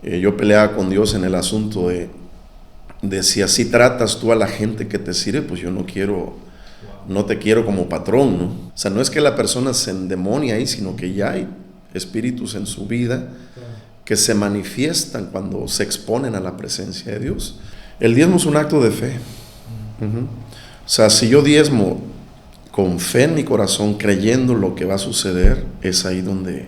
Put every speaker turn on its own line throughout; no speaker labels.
Yo peleaba con Dios en el asunto de si así tratas tú a la gente que te sirve, pues yo no te quiero como patrón, ¿no? O sea, no es que la persona se endemonia ahí, sino que ya hay espíritus en su vida que se manifiestan cuando se exponen a la presencia de Dios. El diezmo es un acto de fe. Uh-huh. O sea, si yo diezmo con fe en mi corazón, creyendo lo que va a suceder, es ahí donde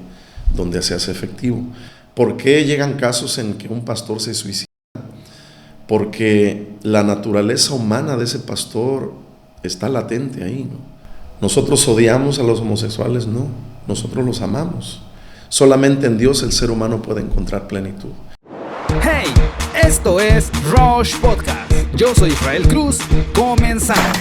se hace efectivo. ¿Por qué llegan casos en que un pastor se suicida? Porque la naturaleza humana de ese pastor está latente ahí, ¿no? Nosotros odiamos a los homosexuales, no, nosotros los amamos. Solamente en Dios el ser humano puede encontrar plenitud.
Hey, esto es Rush Podcast. Yo soy Israel Cruz. Comenzamos.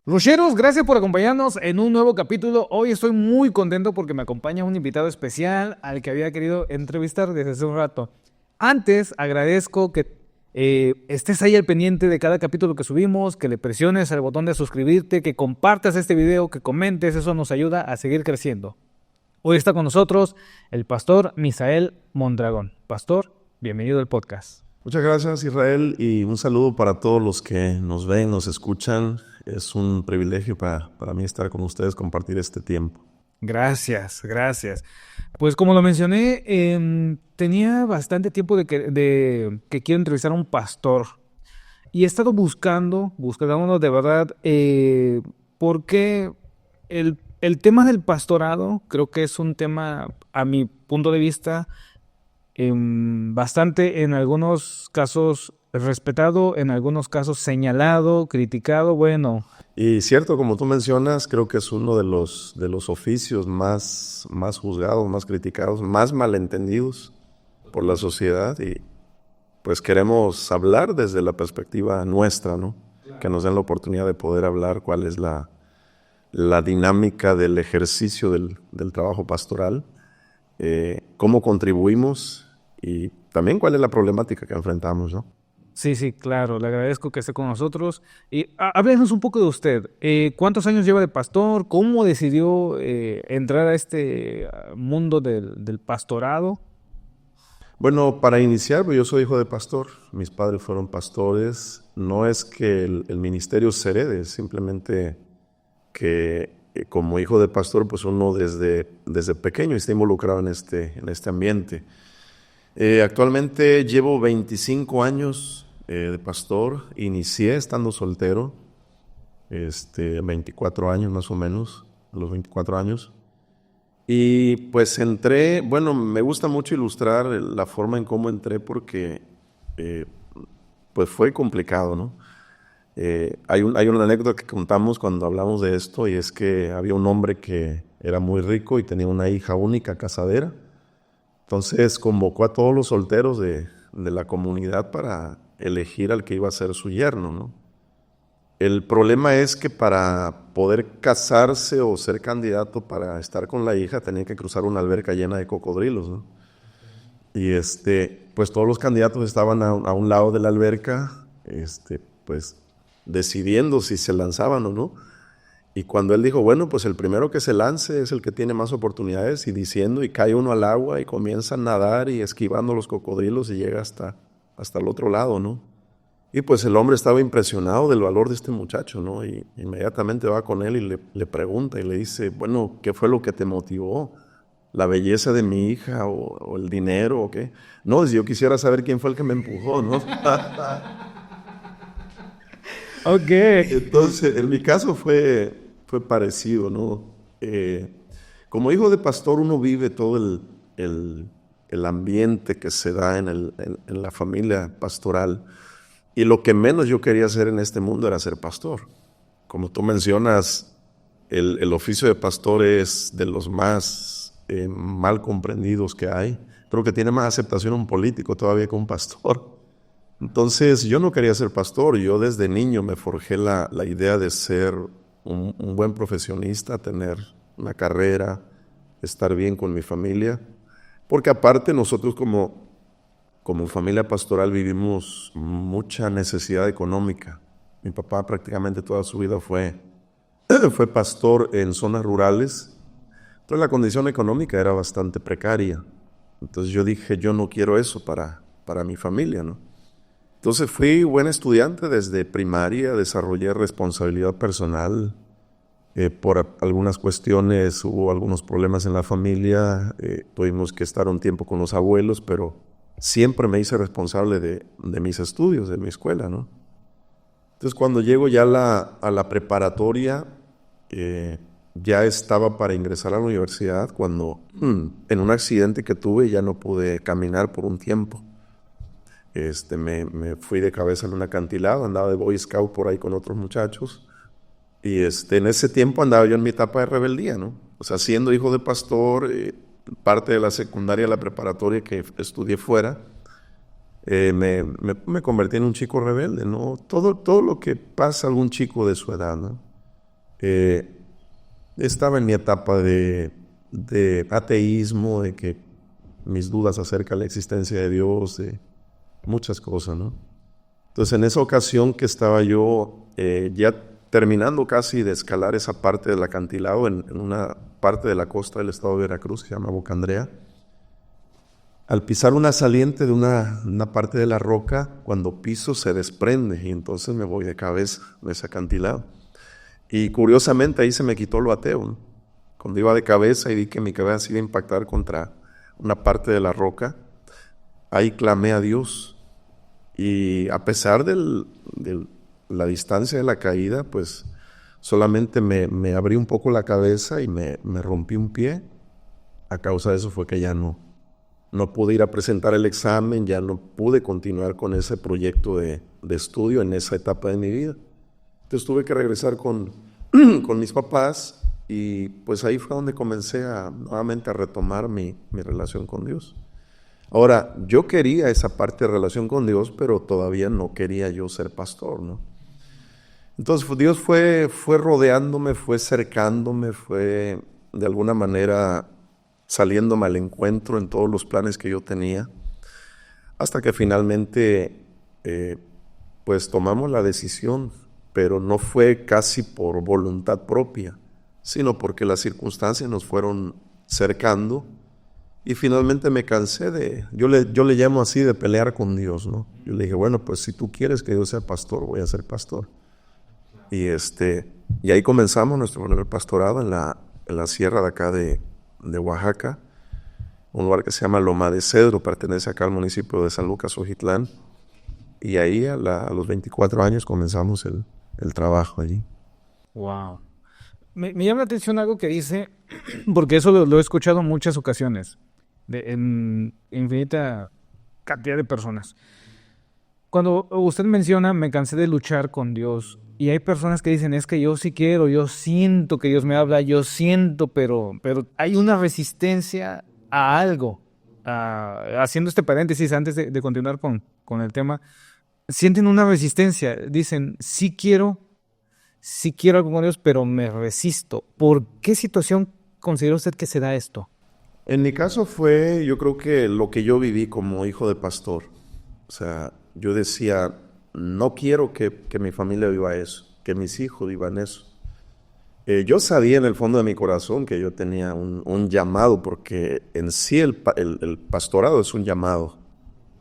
Rusheros, gracias por acompañarnos en un nuevo capítulo. Hoy estoy muy contento porque me acompaña un invitado especial al que había querido entrevistar desde hace un rato. Antes, agradezco que estés ahí al pendiente de cada capítulo que subimos, que le presiones el botón de suscribirte, que compartas este video, que comentes, eso nos ayuda a seguir creciendo. Hoy está con nosotros el pastor Misael Mondragón. Pastor, bienvenido al podcast.
Muchas gracias, Israel, y un saludo para todos los que nos ven, nos escuchan. Es un privilegio para mí estar con ustedes, compartir este tiempo.
Gracias. Pues como lo mencioné, tenía bastante tiempo de que quiero entrevistar a un pastor. Y he estado buscando de verdad, porque el tema del pastorado creo que es un tema, a mi punto de vista, bastante, en algunos casos respetado, en algunos casos señalado, criticado, bueno.
Y cierto, como tú mencionas, creo que es uno de los oficios más juzgados, más criticados, más malentendidos por la sociedad, y pues queremos hablar desde la perspectiva nuestra, ¿no? Claro. Que nos den la oportunidad de poder hablar cuál es la dinámica del ejercicio del trabajo pastoral, cómo contribuimos y también cuál es la problemática que enfrentamos, ¿no?
Sí, claro, le agradezco que esté con nosotros. Y háblenos un poco de usted. ¿Cuántos años lleva de pastor? ¿Cómo decidió entrar a este mundo del pastorado?
Bueno, para iniciar, pues yo soy hijo de pastor. Mis padres fueron pastores. No es que el ministerio se herede, simplemente que como hijo de pastor, pues uno desde pequeño está involucrado en este ambiente. Actualmente llevo 25 años de pastor. Inicié estando soltero, 24 años más o menos, a los 24 años. Y pues entré, bueno, me gusta mucho ilustrar la forma en cómo entré porque pues fue complicado, ¿no? Hay una anécdota que contamos cuando hablamos de esto, y es que había un hombre que era muy rico y tenía una hija única, casadera. Entonces convocó a todos los solteros de la comunidad para elegir al que iba a ser su yerno, ¿no? El problema es que para poder casarse o ser candidato para estar con la hija tenía que cruzar una alberca llena de cocodrilos, ¿no? Y pues todos los candidatos estaban a un lado de la alberca, pues decidiendo si se lanzaban o no. Y cuando él dijo, bueno, pues el primero que se lance es el que tiene más oportunidades, y diciendo, y cae uno al agua y comienza a nadar y esquivando los cocodrilos y llega hasta el otro lado, ¿no? Y pues el hombre estaba impresionado del valor de este muchacho, ¿no? Y inmediatamente va con él y le pregunta y le dice, bueno, ¿qué fue lo que te motivó? ¿La belleza de mi hija o el dinero o qué? No, yo quisiera saber quién fue el que me empujó, ¿no?
Ok.
Entonces, en mi caso fue parecido, ¿no? Como hijo de pastor uno vive todo el ambiente que se da en la familia pastoral, y lo que menos yo quería hacer en este mundo era ser pastor. Como tú mencionas, el oficio de pastor es de los más mal comprendidos que hay. Creo que tiene más aceptación un político todavía que un pastor. Entonces yo no quería ser pastor. Yo desde niño me forjé la idea de ser un buen profesionista, tener una carrera, estar bien con mi familia, porque aparte nosotros como familia pastoral vivimos mucha necesidad económica. Mi papá prácticamente toda su vida fue pastor en zonas rurales, entonces la condición económica era bastante precaria. Entonces yo dije, yo no quiero eso para mi familia, ¿no? Entonces fui buen estudiante desde primaria, desarrollé responsabilidad personal. Por algunas cuestiones hubo algunos problemas en la familia, tuvimos que estar un tiempo con los abuelos, pero siempre me hice responsable de mis estudios, de mi escuela, ¿no? Entonces cuando llego ya a la preparatoria, ya estaba para ingresar a la universidad cuando en un accidente que tuve ya no pude caminar por un tiempo. Me fui de cabeza en un acantilado, andaba de Boy Scout por ahí con otros muchachos. Y en ese tiempo andaba yo en mi etapa de rebeldía, ¿no? O sea, siendo hijo de pastor, parte de la secundaria, la preparatoria que estudié fuera, me convertí en un chico rebelde, ¿no? Todo lo que pasa a algún chico de su edad, ¿no? Estaba en mi etapa de ateísmo, de que mis dudas acerca de la existencia de Dios, de muchas cosas, ¿no? Entonces, en esa ocasión que estaba yo ya terminando casi de escalar esa parte del acantilado en una parte de la costa del estado de Veracruz que se llama Boca Andrea, al pisar una saliente de una parte de la roca, cuando piso se desprende y entonces me voy de cabeza de ese acantilado. Y curiosamente ahí se me quitó lo ateo, ¿no? Cuando iba de cabeza y vi que mi cabeza se iba a impactar contra una parte de la roca, ahí clamé a Dios. Y a pesar de la distancia de la caída, pues solamente me abrí un poco la cabeza y me rompí un pie. A causa de eso fue que ya no pude ir a presentar el examen, ya no pude continuar con ese proyecto de estudio en esa etapa de mi vida. Entonces tuve que regresar con mis papás y pues ahí fue donde comencé nuevamente a retomar mi relación con Dios. Ahora, yo quería esa parte de relación con Dios, pero todavía no quería yo ser pastor, ¿no? Entonces Dios fue rodeándome, fue cercándome, fue de alguna manera saliéndome al encuentro en todos los planes que yo tenía, hasta que finalmente pues tomamos la decisión, pero no fue casi por voluntad propia, sino porque las circunstancias nos fueron cercando y finalmente me cansé yo le llamo así de pelear con Dios, ¿no? Yo le dije, bueno, pues si tú quieres que yo sea pastor, voy a ser pastor. Y ahí comenzamos nuestro primer pastorado en la sierra de acá de Oaxaca, un lugar que se llama Loma de Cedro, pertenece acá al municipio de San Lucas, Ojitlán, y ahí a los 24 años comenzamos el trabajo allí.
Wow. Me llama la atención algo que dice, porque eso lo he escuchado en muchas ocasiones, en infinita cantidad de personas. Cuando usted menciona, me cansé de luchar con Dios, y hay personas que dicen, es que yo sí quiero, yo siento que Dios me habla, yo siento, pero hay una resistencia a algo. Haciendo este paréntesis antes de continuar con el tema, sienten una resistencia, dicen, sí quiero algo con Dios, pero me resisto. ¿Por qué situación considera usted que se da esto?
En mi caso fue, yo creo que lo que yo viví como hijo de pastor. O sea, yo decía, no quiero que mi familia viva eso, que mis hijos vivan eso. Yo sabía en el fondo de mi corazón que yo tenía un llamado, porque en sí el pastorado es un llamado.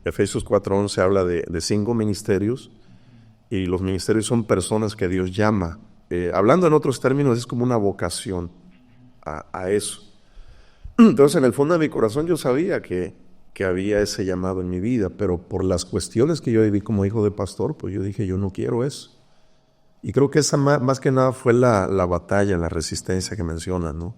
Efesios 4:11 habla de 5 ministerios, y los ministerios son personas que Dios llama. Hablando en otros términos, es como una vocación a eso. Entonces, en el fondo de mi corazón yo sabía que había ese llamado en mi vida, pero por las cuestiones que yo viví como hijo de pastor, pues yo dije, yo no quiero eso. Y creo que esa más que nada fue la batalla, la resistencia que mencionas, ¿no?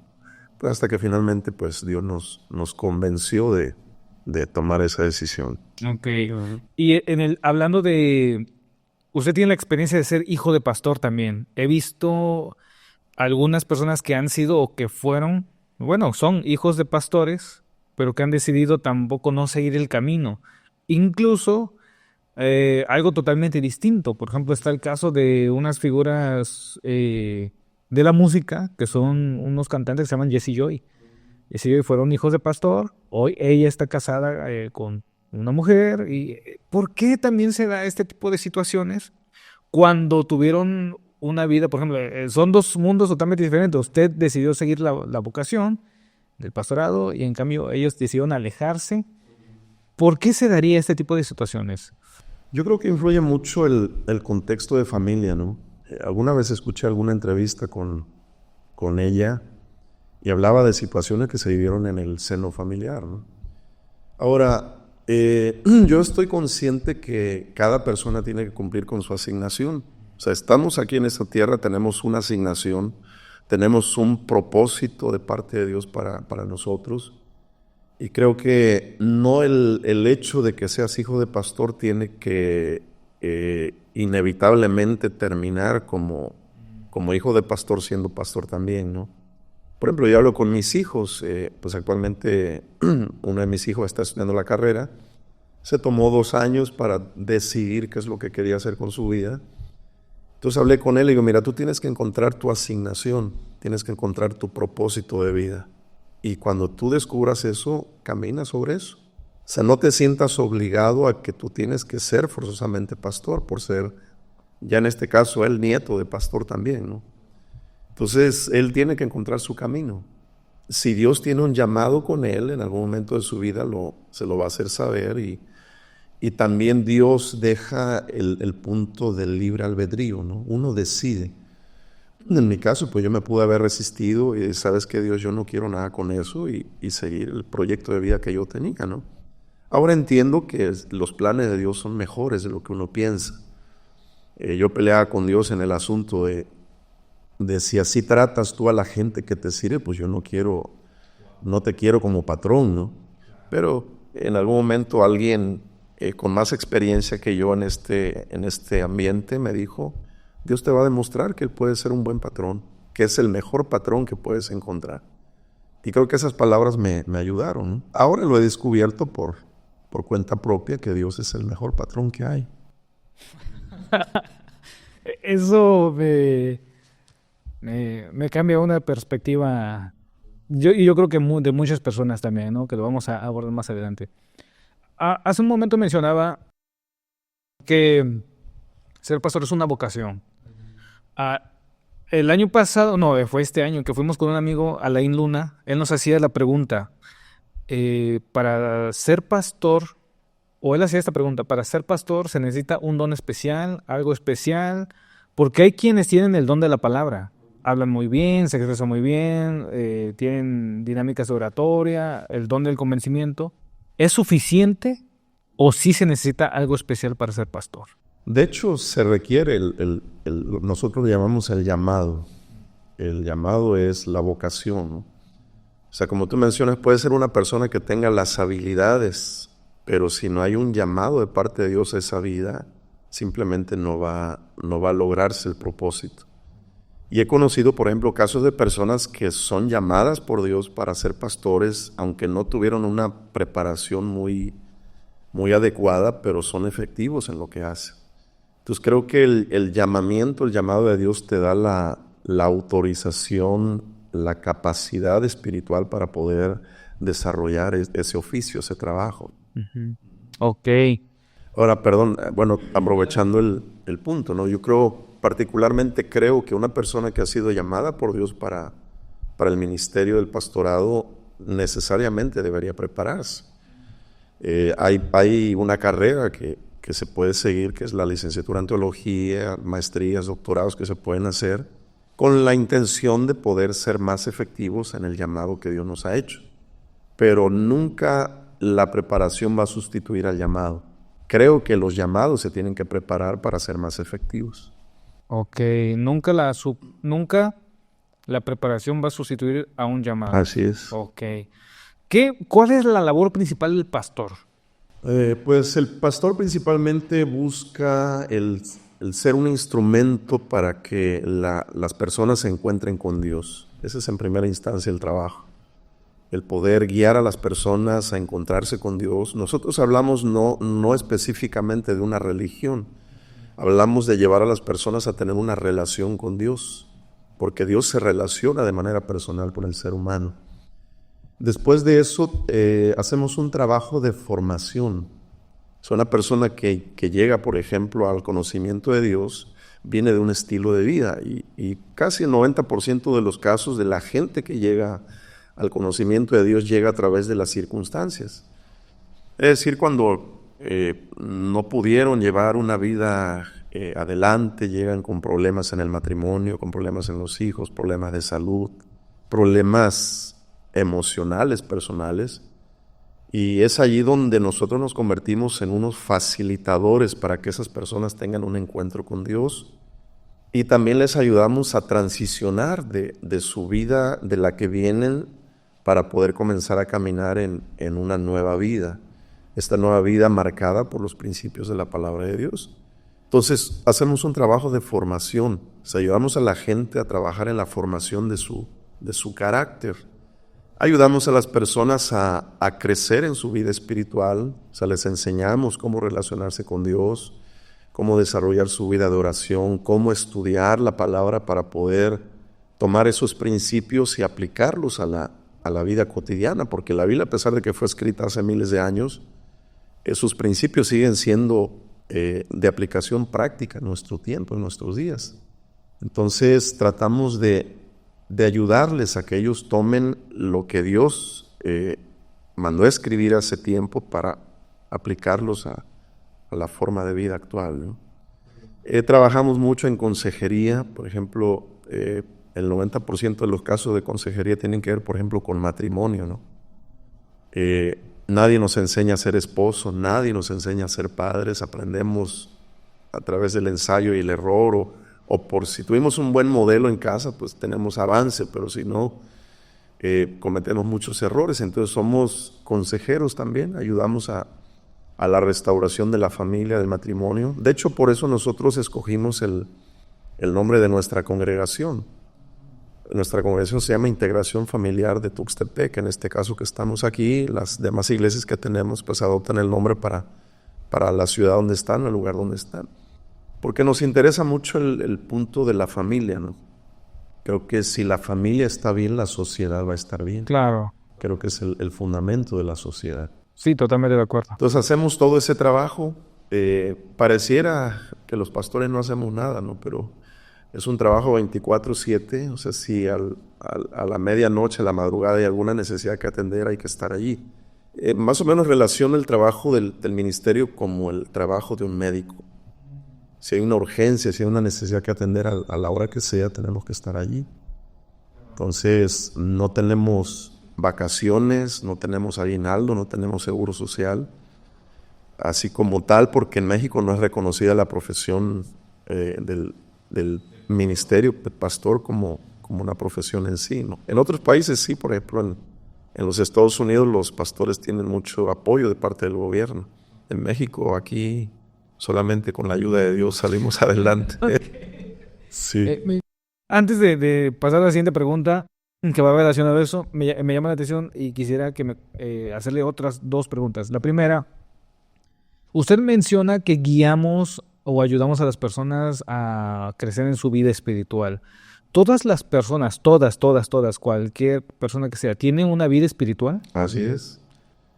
Pues hasta que finalmente pues Dios nos convenció de tomar esa decisión.
Ok. Uh-huh. Y hablando de... Usted tiene la experiencia de ser hijo de pastor también. He visto algunas personas que han sido o que fueron, bueno, son hijos de pastores, pero que han decidido tampoco no seguir el camino. Incluso algo totalmente distinto. Por ejemplo, está el caso de unas figuras de la música, que son unos cantantes que se llaman Jesse Joy. Jesse Joy fueron hijos de pastor. Hoy ella está casada con una mujer. ¿Y por qué también se da este tipo de situaciones cuando tuvieron una vida? Por ejemplo, son dos mundos totalmente diferentes. Usted decidió seguir la vocación del pastorado y en cambio ellos decidieron alejarse. ¿Por qué se daría este tipo de situaciones?
Yo creo que influye mucho el contexto de familia, ¿no? Alguna vez escuché alguna entrevista con ella y hablaba de situaciones que se vivieron en el seno familiar, ¿no? Ahora, yo estoy consciente que cada persona tiene que cumplir con su asignación. O sea, estamos aquí en esta tierra, tenemos una asignación, tenemos un propósito de parte de Dios para nosotros. Y creo que no el hecho de que seas hijo de pastor tiene que inevitablemente terminar como hijo de pastor siendo pastor también, ¿no? Por ejemplo, yo hablo con mis hijos, pues actualmente uno de mis hijos está estudiando la carrera, se tomó 2 años para decidir qué es lo que quería hacer con su vida. Entonces hablé con él y digo, mira, tú tienes que encontrar tu asignación, tienes que encontrar tu propósito de vida. Y cuando tú descubras eso, camina sobre eso. O sea, no te sientas obligado a que tú tienes que ser forzosamente pastor, por ser, ya en este caso, él nieto de pastor también, ¿no? Entonces, él tiene que encontrar su camino. Si Dios tiene un llamado con él, en algún momento de su vida se lo va a hacer saber y también Dios deja el punto del libre albedrío, ¿no? Uno decide. En mi caso, pues yo me pude haber resistido y sabes que Dios, yo no quiero nada con eso y seguir el proyecto de vida que yo tenía, ¿no? Ahora entiendo que los planes de Dios son mejores de lo que uno piensa. Yo peleaba con Dios en el asunto de si así tratas tú a la gente que te sirve, pues yo no te quiero como patrón, ¿no? Pero en algún momento alguien con más experiencia que yo en este ambiente me dijo, Dios te va a demostrar que Él puede ser un buen patrón, que es el mejor patrón que puedes encontrar. Y creo que esas palabras me ayudaron, ¿no? Ahora lo he descubierto por cuenta propia que Dios es el mejor patrón que hay.
Eso me cambia una perspectiva, yo creo que de muchas personas también, ¿no? Que lo vamos a abordar más adelante. Hace un momento mencionaba que ser pastor es una vocación. El año pasado, no, fue este año que fuimos con un amigo, Alain Luna, él nos hacía la pregunta, para ser pastor, o él hacía esta pregunta, para ser pastor se necesita un don especial, algo especial, porque hay quienes tienen el don de la palabra, hablan muy bien, se expresan muy bien, tienen dinámicas de oratoria, el don del convencimiento. ¿Es suficiente o sí se necesita algo especial para ser pastor?
De hecho, se requiere nosotros le llamamos el llamado. El llamado es la vocación, ¿no? O sea, como tú mencionas, puede ser una persona que tenga las habilidades, pero si no hay un llamado de parte de Dios a esa vida, simplemente no va a lograrse el propósito. Y he conocido, por ejemplo, casos de personas que son llamadas por Dios para ser pastores, aunque no tuvieron una preparación muy adecuada, pero son efectivos en lo que hacen. Entonces creo que el llamado de Dios te da la autorización, la capacidad espiritual para poder desarrollar ese oficio, ese trabajo.
Uh-huh. Ok.
Ahora, perdón, bueno, aprovechando el punto, ¿no? Yo particularmente creo que una persona que ha sido llamada por Dios para el ministerio del pastorado necesariamente debería prepararse. Hay una carrera que se puede seguir, que es la licenciatura en teología, maestrías, doctorados que se pueden hacer con la intención de poder ser más efectivos en el llamado que Dios nos ha hecho. Pero nunca la preparación va a sustituir al llamado. Creo que los llamados se tienen que preparar para ser más efectivos.
Ok, nunca la preparación va a sustituir a un llamado.
Así es.
Ok. ¿Cuál es la labor principal del pastor?
Pues el pastor principalmente busca el ser un instrumento para que las personas se encuentren con Dios. Ese es en primera instancia el trabajo. El poder guiar a las personas a encontrarse con Dios. Nosotros hablamos no específicamente de una religión. Hablamos de llevar a las personas a tener una relación con Dios, porque Dios se relaciona de manera personal con el ser humano. Después de eso, hacemos un trabajo de formación. Es una persona que llega, por ejemplo, al conocimiento de Dios, viene de un estilo de vida y casi el 90% de los casos de la gente que llega al conocimiento de Dios llega a través de las circunstancias. Es decir, cuando no pudieron llevar una vida adelante, llegan con problemas en el matrimonio, con problemas en los hijos, problemas de salud, problemas emocionales, personales, y es allí donde nosotros nos convertimos en unos facilitadores para que esas personas tengan un encuentro con Dios, y también les ayudamos a transicionar de su vida de la que vienen para poder comenzar a caminar en una nueva vida. Esta nueva vida marcada por los principios de la palabra de Dios. Entonces, hacemos un trabajo de formación. O sea, ayudamos a la gente a trabajar en la formación de su carácter. Ayudamos a las personas a crecer en su vida espiritual. O sea, les enseñamos cómo relacionarse con Dios, cómo desarrollar su vida de oración, cómo estudiar la palabra para poder tomar esos principios y aplicarlos a la vida cotidiana. Porque la Biblia, a pesar de que fue escrita hace miles de años, sus principios siguen siendo de aplicación práctica en nuestro tiempo, en nuestros días. Entonces tratamos de ayudarles a que ellos tomen lo que Dios mandó a escribir hace tiempo para aplicarlos a la forma de vida actual, ¿no? Trabajamos mucho en consejería. Por ejemplo, el 90% de los casos de consejería tienen que ver, por ejemplo, con matrimonio, ¿no? Nadie nos enseña a ser esposos, nadie nos enseña a ser padres. Aprendemos a través del ensayo y el error, o por si tuvimos un buen modelo en casa, pues tenemos avance, pero si no, cometemos muchos errores. Entonces somos consejeros también, ayudamos a la restauración de la familia, del matrimonio. De hecho, por eso nosotros escogimos el nombre de nuestra congregación. Nuestra congregación se llama Integración Familiar de Tuxtepec. En este caso que estamos aquí, las demás iglesias que tenemos pues adoptan el nombre para la ciudad donde están, el lugar donde están. Porque nos interesa mucho el punto de la familia, ¿no? Creo que si la familia está bien, la sociedad va a estar bien.
Claro.
Creo que es el fundamento de la sociedad.
Sí, totalmente de acuerdo.
Entonces hacemos todo ese trabajo. Pareciera que los pastores no hacemos nada, ¿no? Pero es un trabajo 24/7, o sea, si a la medianoche, a la madrugada hay alguna necesidad que atender, hay que estar allí. Más o menos relaciona el trabajo del ministerio como el trabajo de un médico. Si hay una urgencia, si hay una necesidad que atender a la hora que sea, tenemos que estar allí. Entonces, no tenemos vacaciones, no tenemos aguinaldo, no tenemos seguro social, así como tal, porque en México no es reconocida la profesión del ministerio pastor como una profesión en sí, ¿no? En otros países sí, por ejemplo, en los Estados Unidos los pastores tienen mucho apoyo de parte del gobierno. En México, aquí, solamente con la ayuda de Dios salimos adelante.
Okay.
Sí.
Antes de pasar a la siguiente pregunta, que va relacionada a eso, me llama la atención y quisiera hacerle otras dos preguntas. La primera, usted menciona que guiamos o ayudamos a las personas a crecer en su vida espiritual. ¿Todas las personas, todas, cualquier persona que sea, tienen una vida espiritual?
Así es.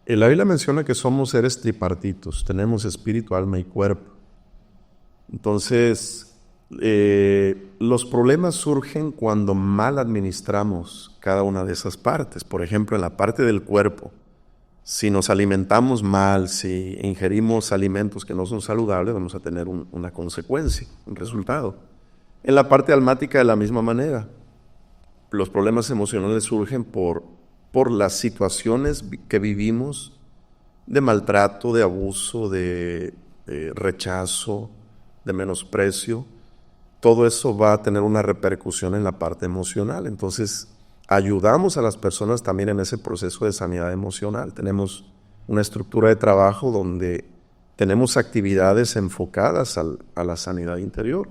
La Biblia menciona que somos seres tripartitos, tenemos espíritu, alma y cuerpo. Entonces, los problemas surgen cuando mal administramos cada una de esas partes. Por ejemplo, en la parte del cuerpo, si nos alimentamos mal, si ingerimos alimentos que no son saludables, vamos a tener una consecuencia, un resultado. En la parte almática de la misma manera. Los problemas emocionales surgen por las situaciones que vivimos de maltrato, de abuso, de rechazo, de menosprecio. Todo eso va a tener una repercusión en la parte emocional. Entonces, ayudamos a las personas también en ese proceso de sanidad emocional. Tenemos una estructura de trabajo donde tenemos actividades enfocadas a la sanidad interior.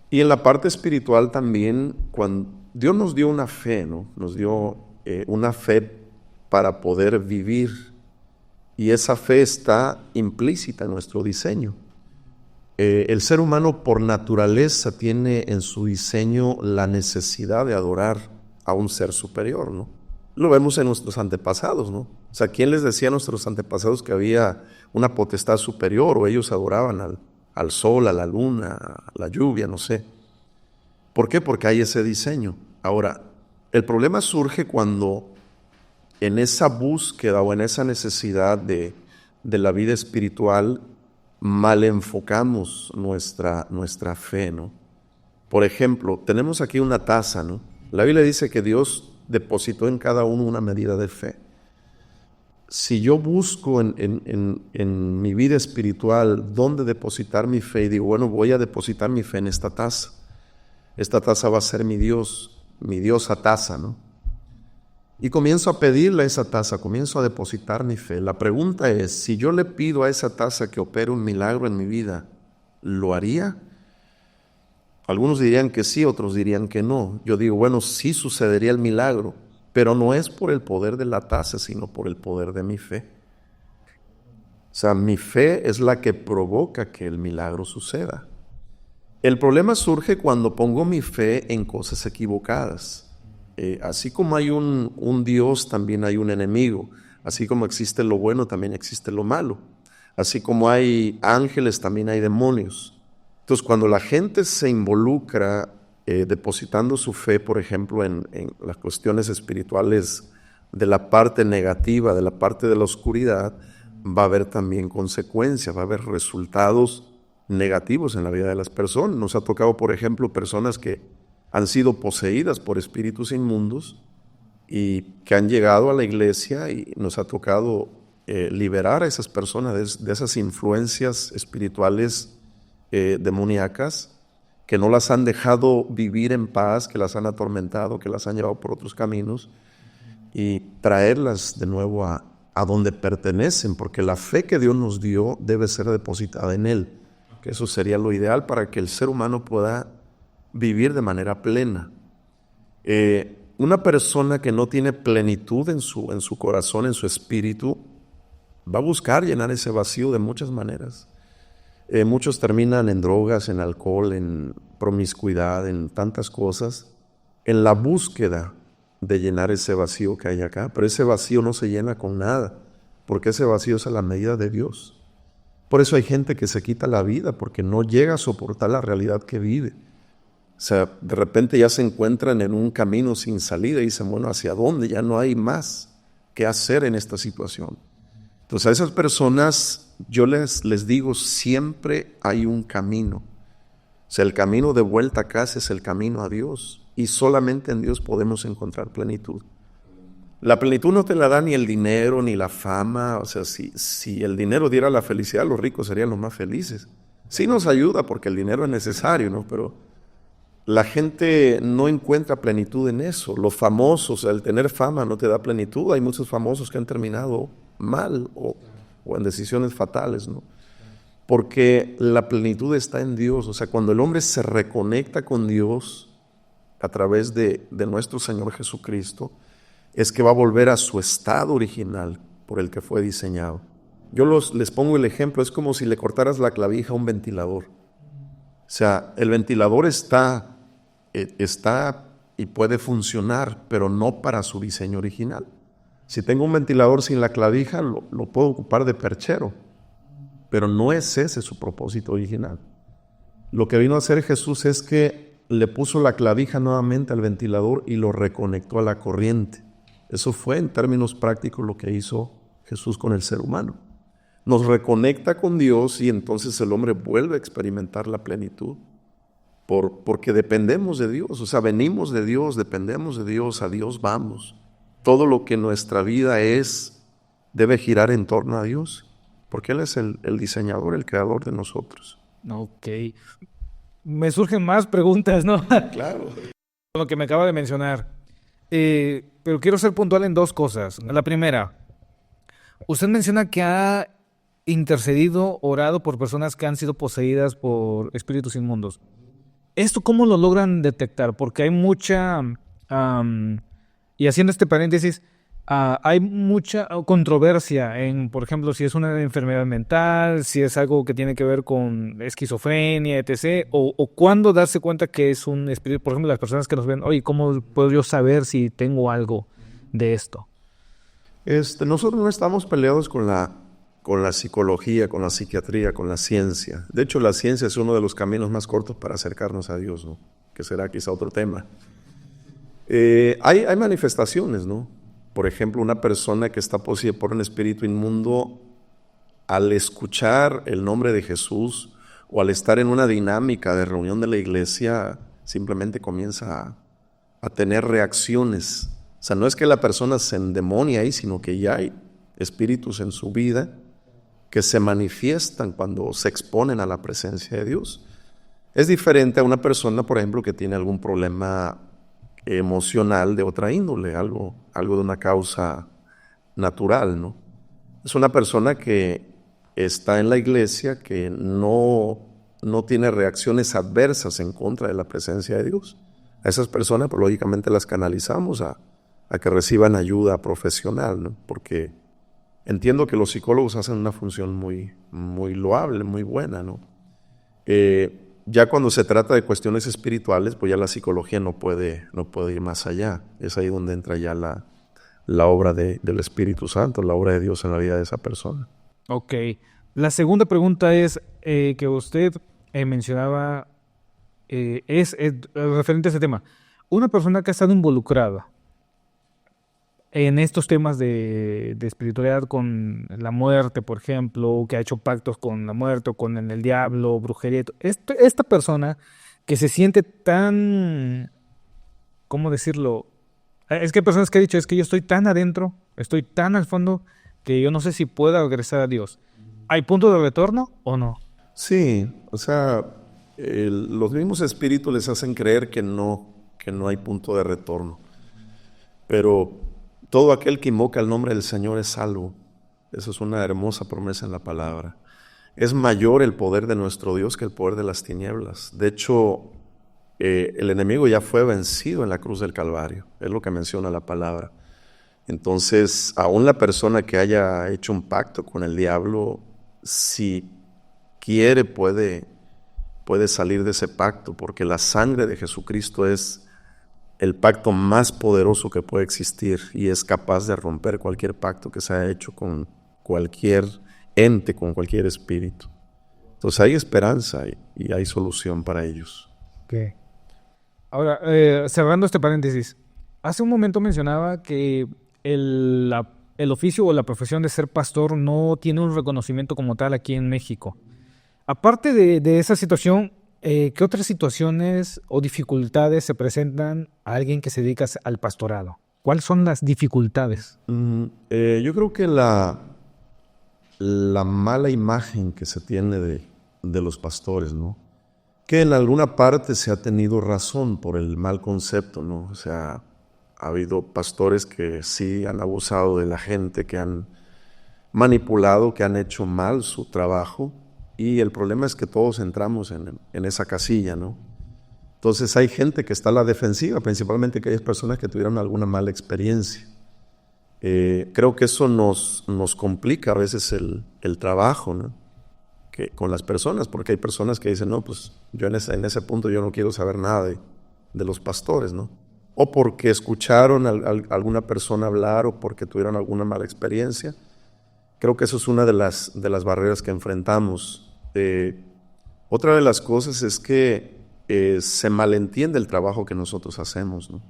Y en la parte espiritual también, cuando Dios nos dio una fe, ¿no? Nos dio una fe para poder vivir. Y esa fe está implícita en nuestro diseño. El ser humano por naturaleza tiene en su diseño la necesidad de adorar a un ser superior, ¿no? Lo vemos en nuestros antepasados, ¿no? O sea, ¿quién les decía a nuestros antepasados que había una potestad superior o ellos adoraban al sol, a la luna, a la lluvia, no sé? ¿Por qué? Porque hay ese diseño. Ahora, el problema surge cuando en esa búsqueda o en esa necesidad de la vida espiritual, mal enfocamos nuestra fe, ¿no? Por ejemplo, tenemos aquí una taza, ¿no? La Biblia dice que Dios depositó en cada uno una medida de fe. Si yo busco en mi vida espiritual dónde depositar mi fe y digo, bueno, voy a depositar mi fe en esta taza va a ser mi diosa taza, ¿no? Y comienzo a pedirle a esa taza, comienzo a depositar mi fe. La pregunta es, si yo le pido a esa taza que opere un milagro en mi vida, ¿lo haría? Algunos dirían que sí, otros dirían que no. Yo digo, bueno, sí sucedería el milagro, pero no es por el poder de la taza, sino por el poder de mi fe. O sea, mi fe es la que provoca que el milagro suceda. El problema surge cuando pongo mi fe en cosas equivocadas. Así como hay un Dios, también hay un enemigo. Así como existe lo bueno, también existe lo malo. Así como hay ángeles, también hay demonios. Entonces, cuando la gente se involucra depositando su fe, por ejemplo, en las cuestiones espirituales de la parte negativa, de la parte de la oscuridad, va a haber también consecuencias, va a haber resultados negativos en la vida de las personas. Nos ha tocado, por ejemplo, personas que han sido poseídas por espíritus inmundos y que han llegado a la iglesia, y nos ha tocado liberar a esas personas de esas influencias espirituales demoníacas, que no las han dejado vivir en paz, que las han atormentado, que las han llevado por otros caminos, y traerlas de nuevo a donde pertenecen, porque la fe que Dios nos dio debe ser depositada en Él, que eso sería lo ideal para que el ser humano pueda vivir de manera plena. Una persona que no tiene plenitud en su corazón, en su espíritu, va a buscar llenar ese vacío de muchas maneras. Muchos terminan en drogas, en alcohol, en promiscuidad, en tantas cosas, en la búsqueda de llenar ese vacío que hay acá. Pero ese vacío no se llena con nada, porque ese vacío es a la medida de Dios. Por eso hay gente que se quita la vida, porque no llega a soportar la realidad que vive. O sea, de repente ya se encuentran en un camino sin salida y dicen, bueno, ¿hacia dónde? Ya no hay más que hacer en esta situación. Entonces a esas personas yo les digo, siempre hay un camino. O sea, el camino de vuelta a casa es el camino a Dios, y solamente en Dios podemos encontrar plenitud. La plenitud no te la da ni el dinero ni la fama. O sea, si el dinero diera la felicidad, los ricos serían los más felices. Sí nos ayuda porque el dinero es necesario, ¿no? Pero la gente no encuentra plenitud en eso. Los famosos, el tener fama no te da plenitud. Hay muchos famosos que han terminado mal o en decisiones fatales, ¿no? Porque la plenitud está en Dios. O sea, cuando el hombre se reconecta con Dios a través de nuestro Señor Jesucristo, es que va a volver a su estado original por el que fue diseñado. Yo les pongo el ejemplo, es como si le cortaras la clavija a un ventilador. O sea, el ventilador está y puede funcionar, pero no para su diseño original. Si tengo un ventilador sin la clavija, lo puedo ocupar de perchero, pero no es ese su propósito original. Lo que vino a hacer Jesús es que le puso la clavija nuevamente al ventilador y lo reconectó a la corriente. Eso fue en términos prácticos lo que hizo Jesús con el ser humano. Nos reconecta con Dios y entonces el hombre vuelve a experimentar la plenitud porque dependemos de Dios. O sea, venimos de Dios, dependemos de Dios, a Dios vamos. Todo lo que nuestra vida debe girar en torno a Dios, porque Él es el diseñador, el creador de nosotros.
Ok. Me surgen más preguntas, ¿no?
Claro.
Lo que me acaba de mencionar. Pero quiero ser puntual en dos cosas. La primera, usted menciona que ha intercedido, orado por personas que han sido poseídas por espíritus inmundos. ¿Esto cómo lo logran detectar? Porque hay mucha, y haciendo este paréntesis, hay mucha controversia en, por ejemplo, si es una enfermedad mental, si es algo que tiene que ver con esquizofrenia, etc. O cuándo darse cuenta que es un espíritu. Por ejemplo, las personas que nos ven, oye, ¿cómo puedo yo saber si tengo algo de esto?
Nosotros no estamos peleados con la psicología, con la psiquiatría, con la ciencia. De hecho, la ciencia es uno de los caminos más cortos para acercarnos a Dios, ¿no? Que será quizá otro tema. Hay manifestaciones, ¿no? por ejemplo, una persona que está poseída por un espíritu inmundo, al escuchar el nombre de Jesús o al estar en una dinámica de reunión de la iglesia, simplemente comienza a tener reacciones. O sea, no es que la persona se endemonia ahí, sino que ya hay espíritus en su vida que se manifiestan cuando se exponen a la presencia de Dios. Es diferente a una persona, por ejemplo, que tiene algún problema emocional de otra índole, algo de una causa natural, ¿no? Es una persona que está en la iglesia, que no tiene reacciones adversas en contra de la presencia de Dios. A esas personas, pues, lógicamente las canalizamos a que reciban ayuda profesional, ¿no? Porque entiendo que los psicólogos hacen una función muy, muy loable, muy buena, ¿no? Ya cuando se trata de cuestiones espirituales, pues ya la psicología no puede ir más allá. Es ahí donde entra ya la obra del Espíritu Santo, la obra de Dios en la vida de esa persona.
Ok. La segunda pregunta es que usted mencionaba, es referente a ese tema. Una persona que ha estado involucrada en estos temas de espiritualidad con la muerte, por ejemplo, que ha hecho pactos con la muerte o con el diablo, brujería, esta persona que se siente tan, ¿cómo decirlo? Es que hay personas que han dicho, es que yo estoy tan adentro, estoy tan al fondo, que yo no sé si pueda regresar a Dios. ¿Hay punto de retorno o no?
Sí, o sea, los mismos espíritus les hacen creer que no hay punto de retorno. Pero todo aquel que invoca el nombre del Señor es salvo. Eso es una hermosa promesa en la palabra. Es mayor el poder de nuestro Dios que el poder de las tinieblas. De hecho, el enemigo ya fue vencido en la cruz del Calvario. Es lo que menciona la palabra. Entonces, aún la persona que haya hecho un pacto con el diablo, si quiere, puede salir de ese pacto, porque la sangre de Jesucristo es el pacto más poderoso que puede existir y es capaz de romper cualquier pacto que se haya hecho con cualquier ente, con cualquier espíritu. Entonces hay esperanza y hay solución para ellos.
Okay. Ahora, cerrando este paréntesis, hace un momento mencionaba que el oficio o la profesión de ser pastor no tiene un reconocimiento como tal aquí en México. Aparte de esa situación, ¿qué otras situaciones o dificultades se presentan a alguien que se dedica al pastorado? ¿Cuáles son las dificultades?
Yo creo que la mala imagen que se tiene de los pastores, ¿no? Que en alguna parte se ha tenido razón por el mal concepto, ¿no? O sea, ha habido pastores que sí han abusado de la gente, que han manipulado, que han hecho mal su trabajo. Y el problema es que todos entramos en esa casilla, ¿no? Entonces hay gente que está a la defensiva, principalmente aquellas personas que tuvieron alguna mala experiencia. Creo que eso nos complica a veces el trabajo, ¿no? Con las personas, porque hay personas que dicen, no, pues yo en ese punto yo no quiero saber nada de los pastores, ¿no? O porque escucharon a alguna persona hablar o porque tuvieron alguna mala experiencia. Creo que eso es una de las barreras que enfrentamos. Otra de las cosas es que se malentiende el trabajo que nosotros hacemos, ¿no?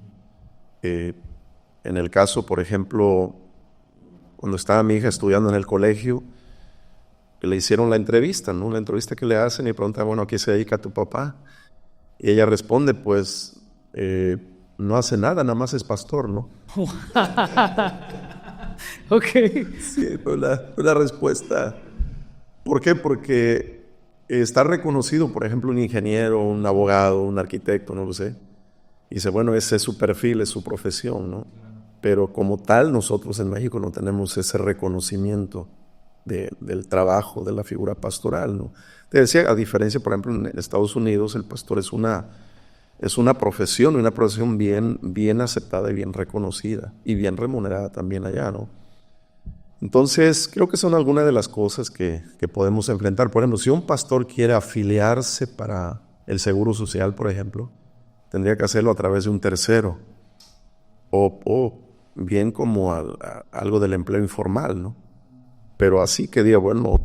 En el caso, por ejemplo, cuando estaba mi hija estudiando en el colegio, le hicieron la entrevista, ¿no? La entrevista que le hacen y preguntan, bueno, ¿a qué se dedica tu papá? Y ella responde, pues, no hace nada, nada más es pastor, ¿no?
Ok.
Sí, fue la respuesta. ¿Por qué? Porque está reconocido, por ejemplo, un ingeniero, un abogado, un arquitecto, no lo sé. Y dice, bueno, ese es su perfil, es su profesión, ¿no? Pero como tal, nosotros en México no tenemos ese reconocimiento del trabajo, de la figura pastoral, ¿no? Te decía, a diferencia, por ejemplo, en Estados Unidos, el pastor es una profesión, una profesión bien aceptada y bien reconocida y bien remunerada también allá, ¿no? Entonces, creo que son algunas de las cosas que podemos enfrentar. Por ejemplo, si un pastor quiere afiliarse para el Seguro Social, por ejemplo, tendría que hacerlo a través de un tercero o bien como algo del empleo informal, ¿no? Pero así que diga, bueno,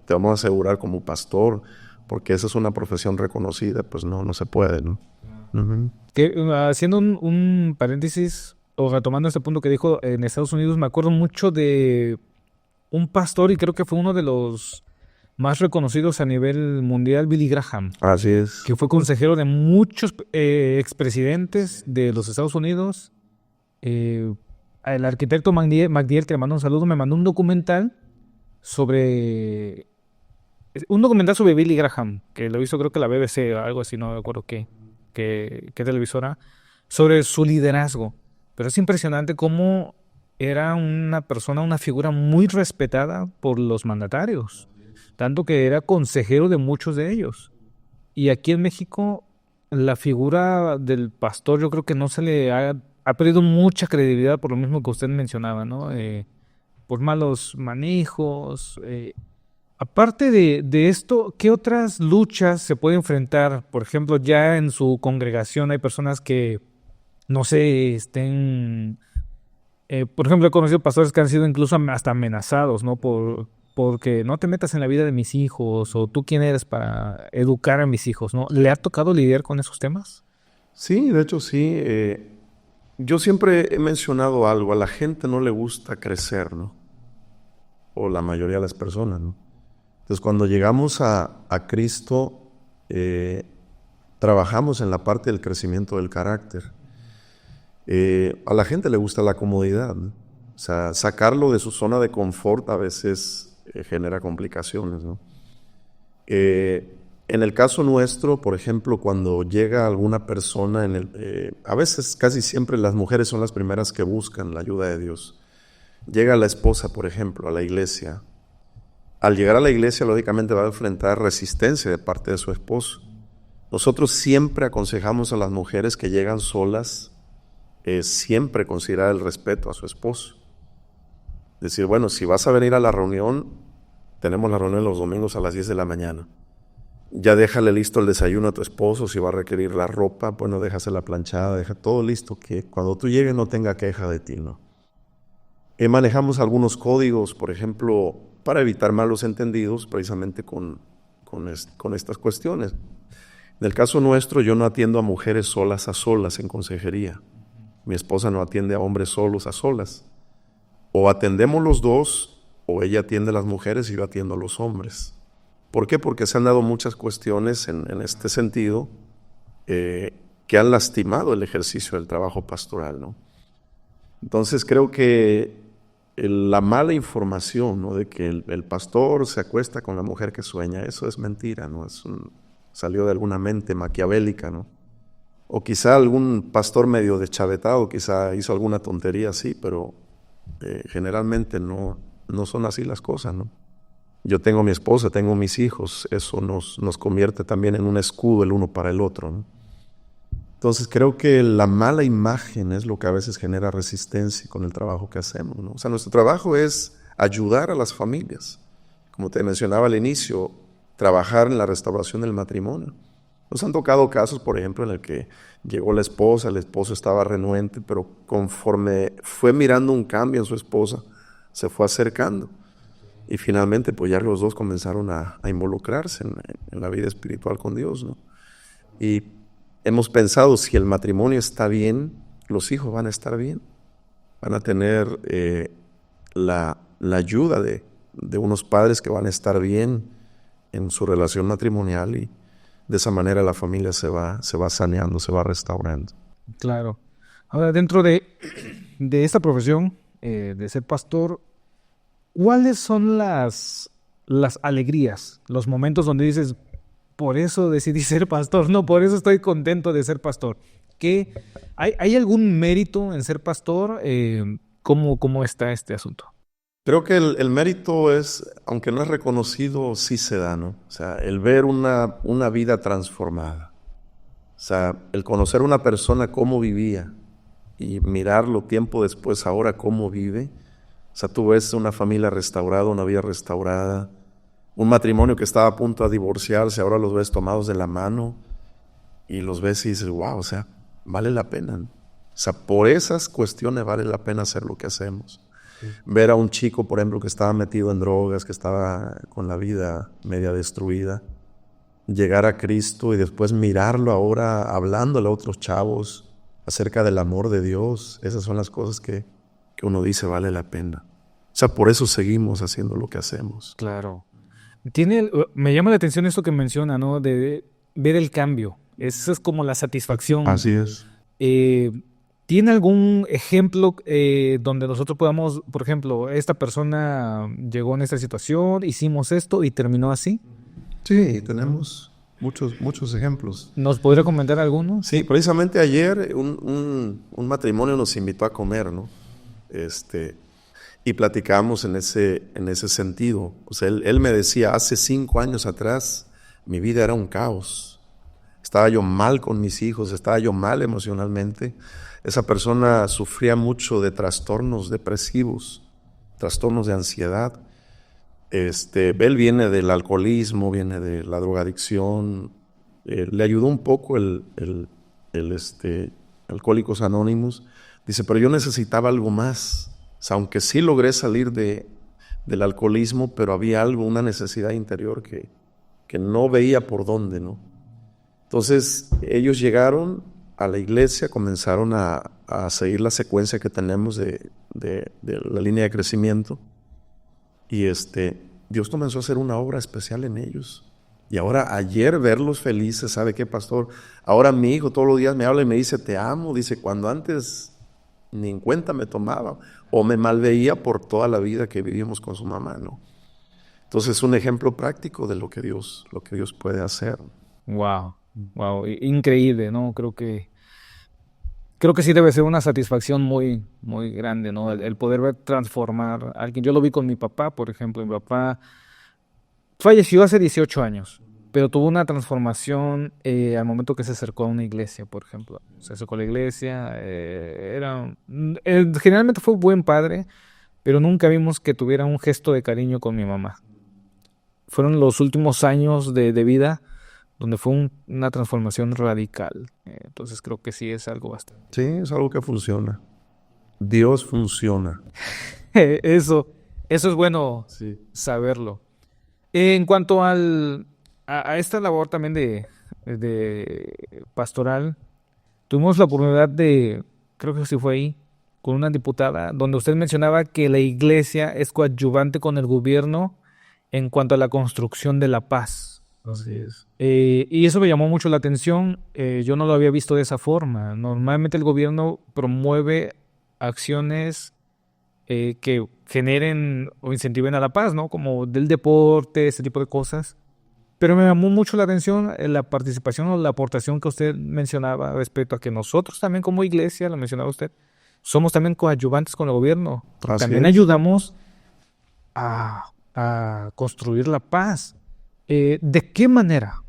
te vamos a asegurar como pastor, porque esa es una profesión reconocida, pues no se puede, ¿no? Uh-huh.
Haciendo un paréntesis, o retomando este punto que dijo en Estados Unidos, me acuerdo mucho de un pastor, y creo que fue uno de los más reconocidos a nivel mundial, Billy Graham,
Así es.
que fue consejero de muchos expresidentes de los Estados Unidos. El arquitecto MacDiel, te mando un saludo, me mandó un documental sobre Billy Graham, que lo hizo creo que la BBC o algo así, no me acuerdo qué televisora, sobre su liderazgo. Pero es impresionante cómo era una persona, una figura muy respetada por los mandatarios, tanto que era consejero de muchos de ellos. Y aquí en México, la figura del pastor yo creo que no se le ha perdido mucha credibilidad por lo mismo que usted mencionaba, ¿no? Por malos manejos. Aparte de esto, ¿qué otras luchas se puede enfrentar? Por ejemplo, ya en su congregación hay personas que no sé, por ejemplo, he conocido pastores que han sido incluso hasta amenazados, ¿no? Porque no te metas en la vida de mis hijos, o tú quién eres para educar a mis hijos, ¿no? ¿Le ha tocado lidiar con esos temas?
Sí, de hecho sí. Yo siempre he mencionado algo, a la gente no le gusta crecer, ¿no? O la mayoría de las personas, ¿no? Entonces, cuando llegamos a Cristo, trabajamos en la parte del crecimiento del carácter. A la gente le gusta la comodidad, ¿no? O sea, sacarlo de su zona de confort a veces genera complicaciones, ¿no? En el caso nuestro, por ejemplo, cuando llega alguna persona, a veces casi siempre las mujeres son las primeras que buscan la ayuda de Dios. Llega la esposa, por ejemplo, a la iglesia. Al llegar a la iglesia, lógicamente va a enfrentar resistencia de parte de su esposo. Nosotros siempre aconsejamos a las mujeres que llegan solas, siempre considerar el respeto a su esposo. Decir, bueno, si vas a venir a la reunión, tenemos la reunión los domingos a las 10 de la mañana. Ya déjale listo el desayuno a tu esposo, si va a requerir la ropa, bueno, déjasela planchada, deja todo listo, que cuando tú llegues no tenga queja de ti, ¿no? Manejamos algunos códigos, por ejemplo, para evitar malos entendidos, precisamente con estas cuestiones. En el caso nuestro, yo no atiendo a mujeres solas a solas en consejería. Mi esposa no atiende a hombres solos a solas. O atendemos los dos, o ella atiende a las mujeres y yo atiendo a los hombres. ¿Por qué? Porque se han dado muchas cuestiones en este sentido que han lastimado el ejercicio del trabajo pastoral, ¿no? Entonces creo que la mala información, ¿no?, de que el pastor se acuesta con la mujer que sueña, eso es mentira, ¿no? Salió de alguna mente maquiavélica, ¿no? O quizá algún pastor medio deschavetado, quizá hizo alguna tontería así, pero generalmente no son así las cosas, ¿no? Yo tengo mi esposa, tengo mis hijos, eso nos convierte también en un escudo el uno para el otro, ¿no? Entonces creo que la mala imagen es lo que a veces genera resistencia con el trabajo que hacemos, ¿no? O sea, nuestro trabajo es ayudar a las familias. Como te mencionaba al inicio, trabajar en la restauración del matrimonio. Nos han tocado casos, por ejemplo, en el que llegó la esposa, el esposo estaba renuente, pero conforme fue mirando un cambio en su esposa, se fue acercando. Y finalmente, pues ya los dos comenzaron a involucrarse en la vida espiritual con Dios, ¿no? Y hemos pensado, si el matrimonio está bien, los hijos van a estar bien. Van a tener la ayuda de unos padres que van a estar bien en su relación matrimonial, y de esa manera la familia se va saneando, se va restaurando.
Claro. Ahora, dentro de esta profesión de ser pastor, ¿cuáles son las alegrías, los momentos donde dices, por eso decidí ser pastor, no, por eso estoy contento de ser pastor? ¿Hay algún mérito en ser pastor? ¿Cómo está este asunto?
Creo que el mérito es, aunque no es reconocido, sí se da, ¿no? O sea, el ver una vida transformada. O sea, el conocer a una persona cómo vivía y mirarlo tiempo después, ahora cómo vive. O sea, tú ves una familia restaurada, una vida restaurada, un matrimonio que estaba a punto de divorciarse, ahora los ves tomados de la mano y los ves y dices, wow, o sea, vale la pena, ¿no? O sea, por esas cuestiones vale la pena hacer lo que hacemos. Sí. Ver a un chico, por ejemplo, que estaba metido en drogas, que estaba con la vida media destruida, llegar a Cristo y después mirarlo ahora hablándole a otros chavos, acerca del amor de Dios. Esas son las cosas que uno dice vale la pena. O sea, por eso seguimos haciendo lo que hacemos.
Claro. Me llama la atención esto que menciona, ¿no? De ver el cambio. Esa es como la satisfacción.
Así es.
¿Tiene algún ejemplo donde nosotros podamos, por ejemplo, esta persona llegó en esta situación, hicimos esto y terminó así?
Sí, tenemos muchos ejemplos.
¿Nos podría comentar algunos?
Sí, precisamente ayer un matrimonio nos invitó a comer, ¿no? Y platicamos en ese sentido. O sea, él me decía, hace 5 años atrás, mi vida era un caos. Estaba yo mal con mis hijos, estaba yo mal emocionalmente. Esa persona sufría mucho de trastornos depresivos, trastornos de ansiedad. Él viene del alcoholismo, viene de la drogadicción. Le ayudó un poco el Alcohólicos Anónimos. Dice, pero yo necesitaba algo más. O sea, aunque sí logré salir del alcoholismo, pero había algo, una necesidad interior que no veía por dónde, ¿no? Entonces, ellos llegaron a la iglesia, comenzaron a seguir la secuencia que tenemos de la línea de crecimiento. Y Dios comenzó a hacer una obra especial en ellos. Y ahora, ayer verlos felices, ¿sabe qué, pastor? Ahora mi hijo todos los días me habla y me dice, te amo. Dice, cuando antes ni en cuenta me tomaba o me malveía por toda la vida que vivimos con su mamá, ¿no? Entonces, es un ejemplo práctico de lo que Dios puede hacer.
Wow, increíble, ¿no? Creo que sí debe ser una satisfacción muy, muy grande, ¿no? El poder ver transformar a alguien. Yo lo vi con mi papá, por ejemplo. Mi papá falleció hace 18 años, pero tuvo una transformación al momento que se acercó a una iglesia, por ejemplo. Se acercó a la iglesia, generalmente fue un buen padre, pero nunca vimos que tuviera un gesto de cariño con mi mamá. Fueron los últimos años de vida donde fue una transformación radical. Entonces creo que sí es algo bastante.
Sí, es algo que funciona. Dios funciona.
Eso es bueno
Sí.
saberlo. En cuanto a esta labor también de pastoral, tuvimos la oportunidad creo que sí fue ahí, con una diputada, donde usted mencionaba que la iglesia es coadyuvante con el gobierno en cuanto a la construcción de la paz.
Así es.
Y eso me llamó mucho la atención. Yo no lo había visto de esa forma. Normalmente el gobierno promueve acciones que generen o incentiven a la paz, ¿no? Como del deporte, ese tipo de cosas. Pero me llamó mucho la atención la participación o la aportación que usted mencionaba respecto a que nosotros también como iglesia, lo mencionaba usted, somos también coadyuvantes con el gobierno.
Así
también
es.
ayudamos a construir la paz. ¿De qué manera?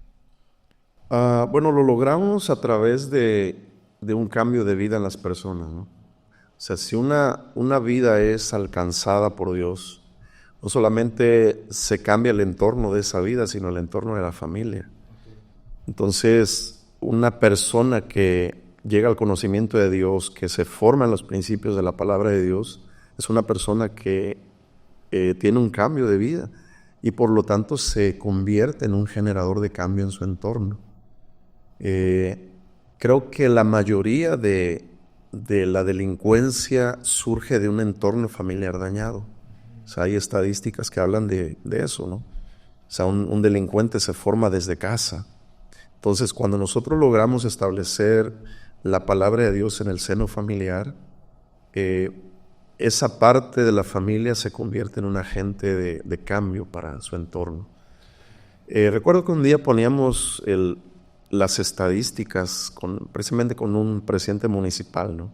Bueno, lo logramos a través de un cambio de vida en las personas, ¿no? O sea, si una vida es alcanzada por Dios, no solamente se cambia el entorno de esa vida, sino el entorno de la familia. Entonces, una persona que llega al conocimiento de Dios, que se forma en los principios de la palabra de Dios, es una persona que tiene un cambio de vida y por lo tanto se convierte en un generador de cambio en su entorno. Creo que la mayoría de la delincuencia surge de un entorno familiar dañado. O sea, hay estadísticas que hablan de eso, ¿no? O sea, un delincuente se forma desde casa. Entonces, cuando nosotros logramos establecer la palabra de Dios en el seno familiar, esa parte de la familia se convierte en un agente de cambio para su entorno. Recuerdo que un día poníamos las estadísticas precisamente con un presidente municipal, ¿no?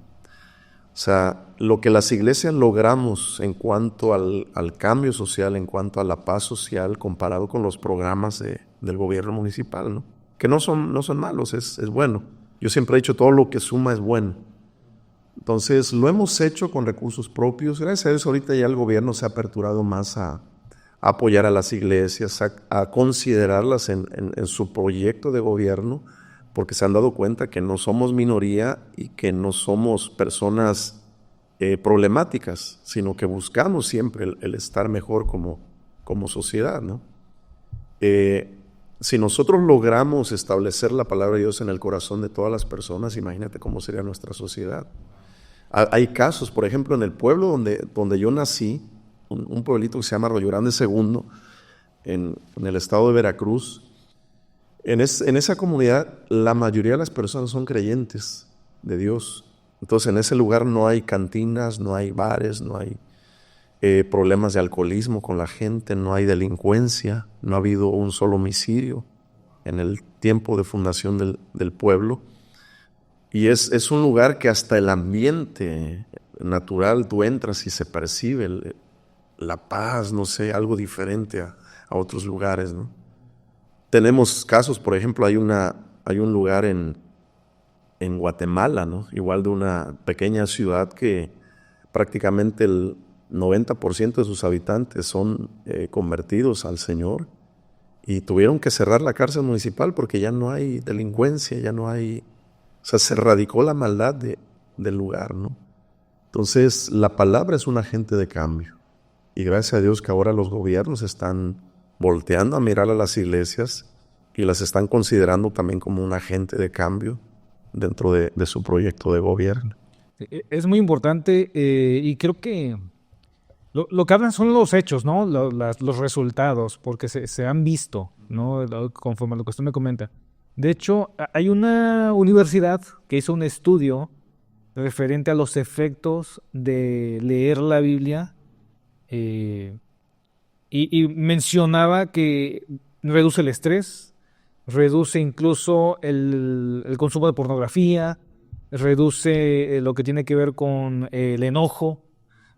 O sea, lo que las iglesias logramos en cuanto al cambio social, en cuanto a la paz social, comparado con los programas del gobierno municipal, ¿no? Que no son malos, es bueno. Yo siempre he dicho, todo lo que suma es bueno. Entonces, lo hemos hecho con recursos propios. Gracias a Dios, ahorita ya el gobierno se ha aperturado más a apoyar a las iglesias, a considerarlas en su proyecto de gobierno, porque se han dado cuenta que no somos minoría y que no somos personas problemáticas, sino que buscamos siempre el estar mejor como sociedad, ¿no? Si nosotros logramos establecer la palabra de Dios en el corazón de todas las personas, imagínate cómo sería nuestra sociedad. Hay casos, por ejemplo, en el pueblo donde yo nací, un pueblito que se llama Arroyo Grande II, en el estado de Veracruz. En esa comunidad, la mayoría de las personas son creyentes de Dios. Entonces, en ese lugar no hay cantinas, no hay bares, no hay problemas de alcoholismo con la gente, no hay delincuencia, no ha habido un solo homicidio en el tiempo de fundación del pueblo. Y es un lugar que hasta el ambiente natural, tú entras y se percibe la paz, no sé, algo diferente a otros lugares, ¿no? Tenemos casos, por ejemplo, hay un lugar en Guatemala, ¿no? Igual de una pequeña ciudad que prácticamente el 90% de sus habitantes son convertidos al Señor y tuvieron que cerrar la cárcel municipal porque ya no hay delincuencia, ya no hay... O sea, se erradicó la maldad del lugar, ¿no? Entonces, la palabra es un agente de cambio. Y gracias a Dios que ahora los gobiernos están volteando a mirar a las iglesias y las están considerando también como un agente de cambio dentro de su proyecto de gobierno.
Es muy importante y creo que lo que hablan son los hechos, ¿no? Los resultados, porque se han visto, ¿no? Conforme a lo que usted me comenta. De hecho, hay una universidad que hizo un estudio referente a los efectos de leer la Biblia y mencionaba que reduce el estrés, reduce incluso el consumo de pornografía, reduce lo que tiene que ver con el enojo,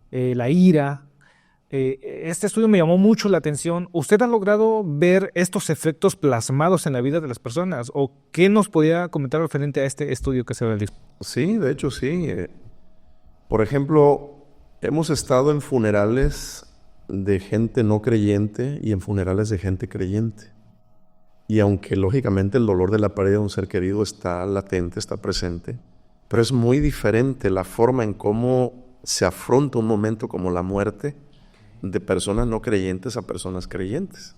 la ira. Este estudio me llamó mucho la atención. ¿Usted ha logrado ver estos efectos plasmados en la vida de las personas? ¿O qué nos podía comentar referente a este estudio que se realizó?
Sí, de hecho sí. Por ejemplo, hemos estado en funerales de gente no creyente y en funerales de gente creyente. Y aunque lógicamente el dolor de la pérdida de un ser querido está latente, está presente, pero es muy diferente la forma en cómo se afronta un momento como la muerte de personas no creyentes a personas creyentes.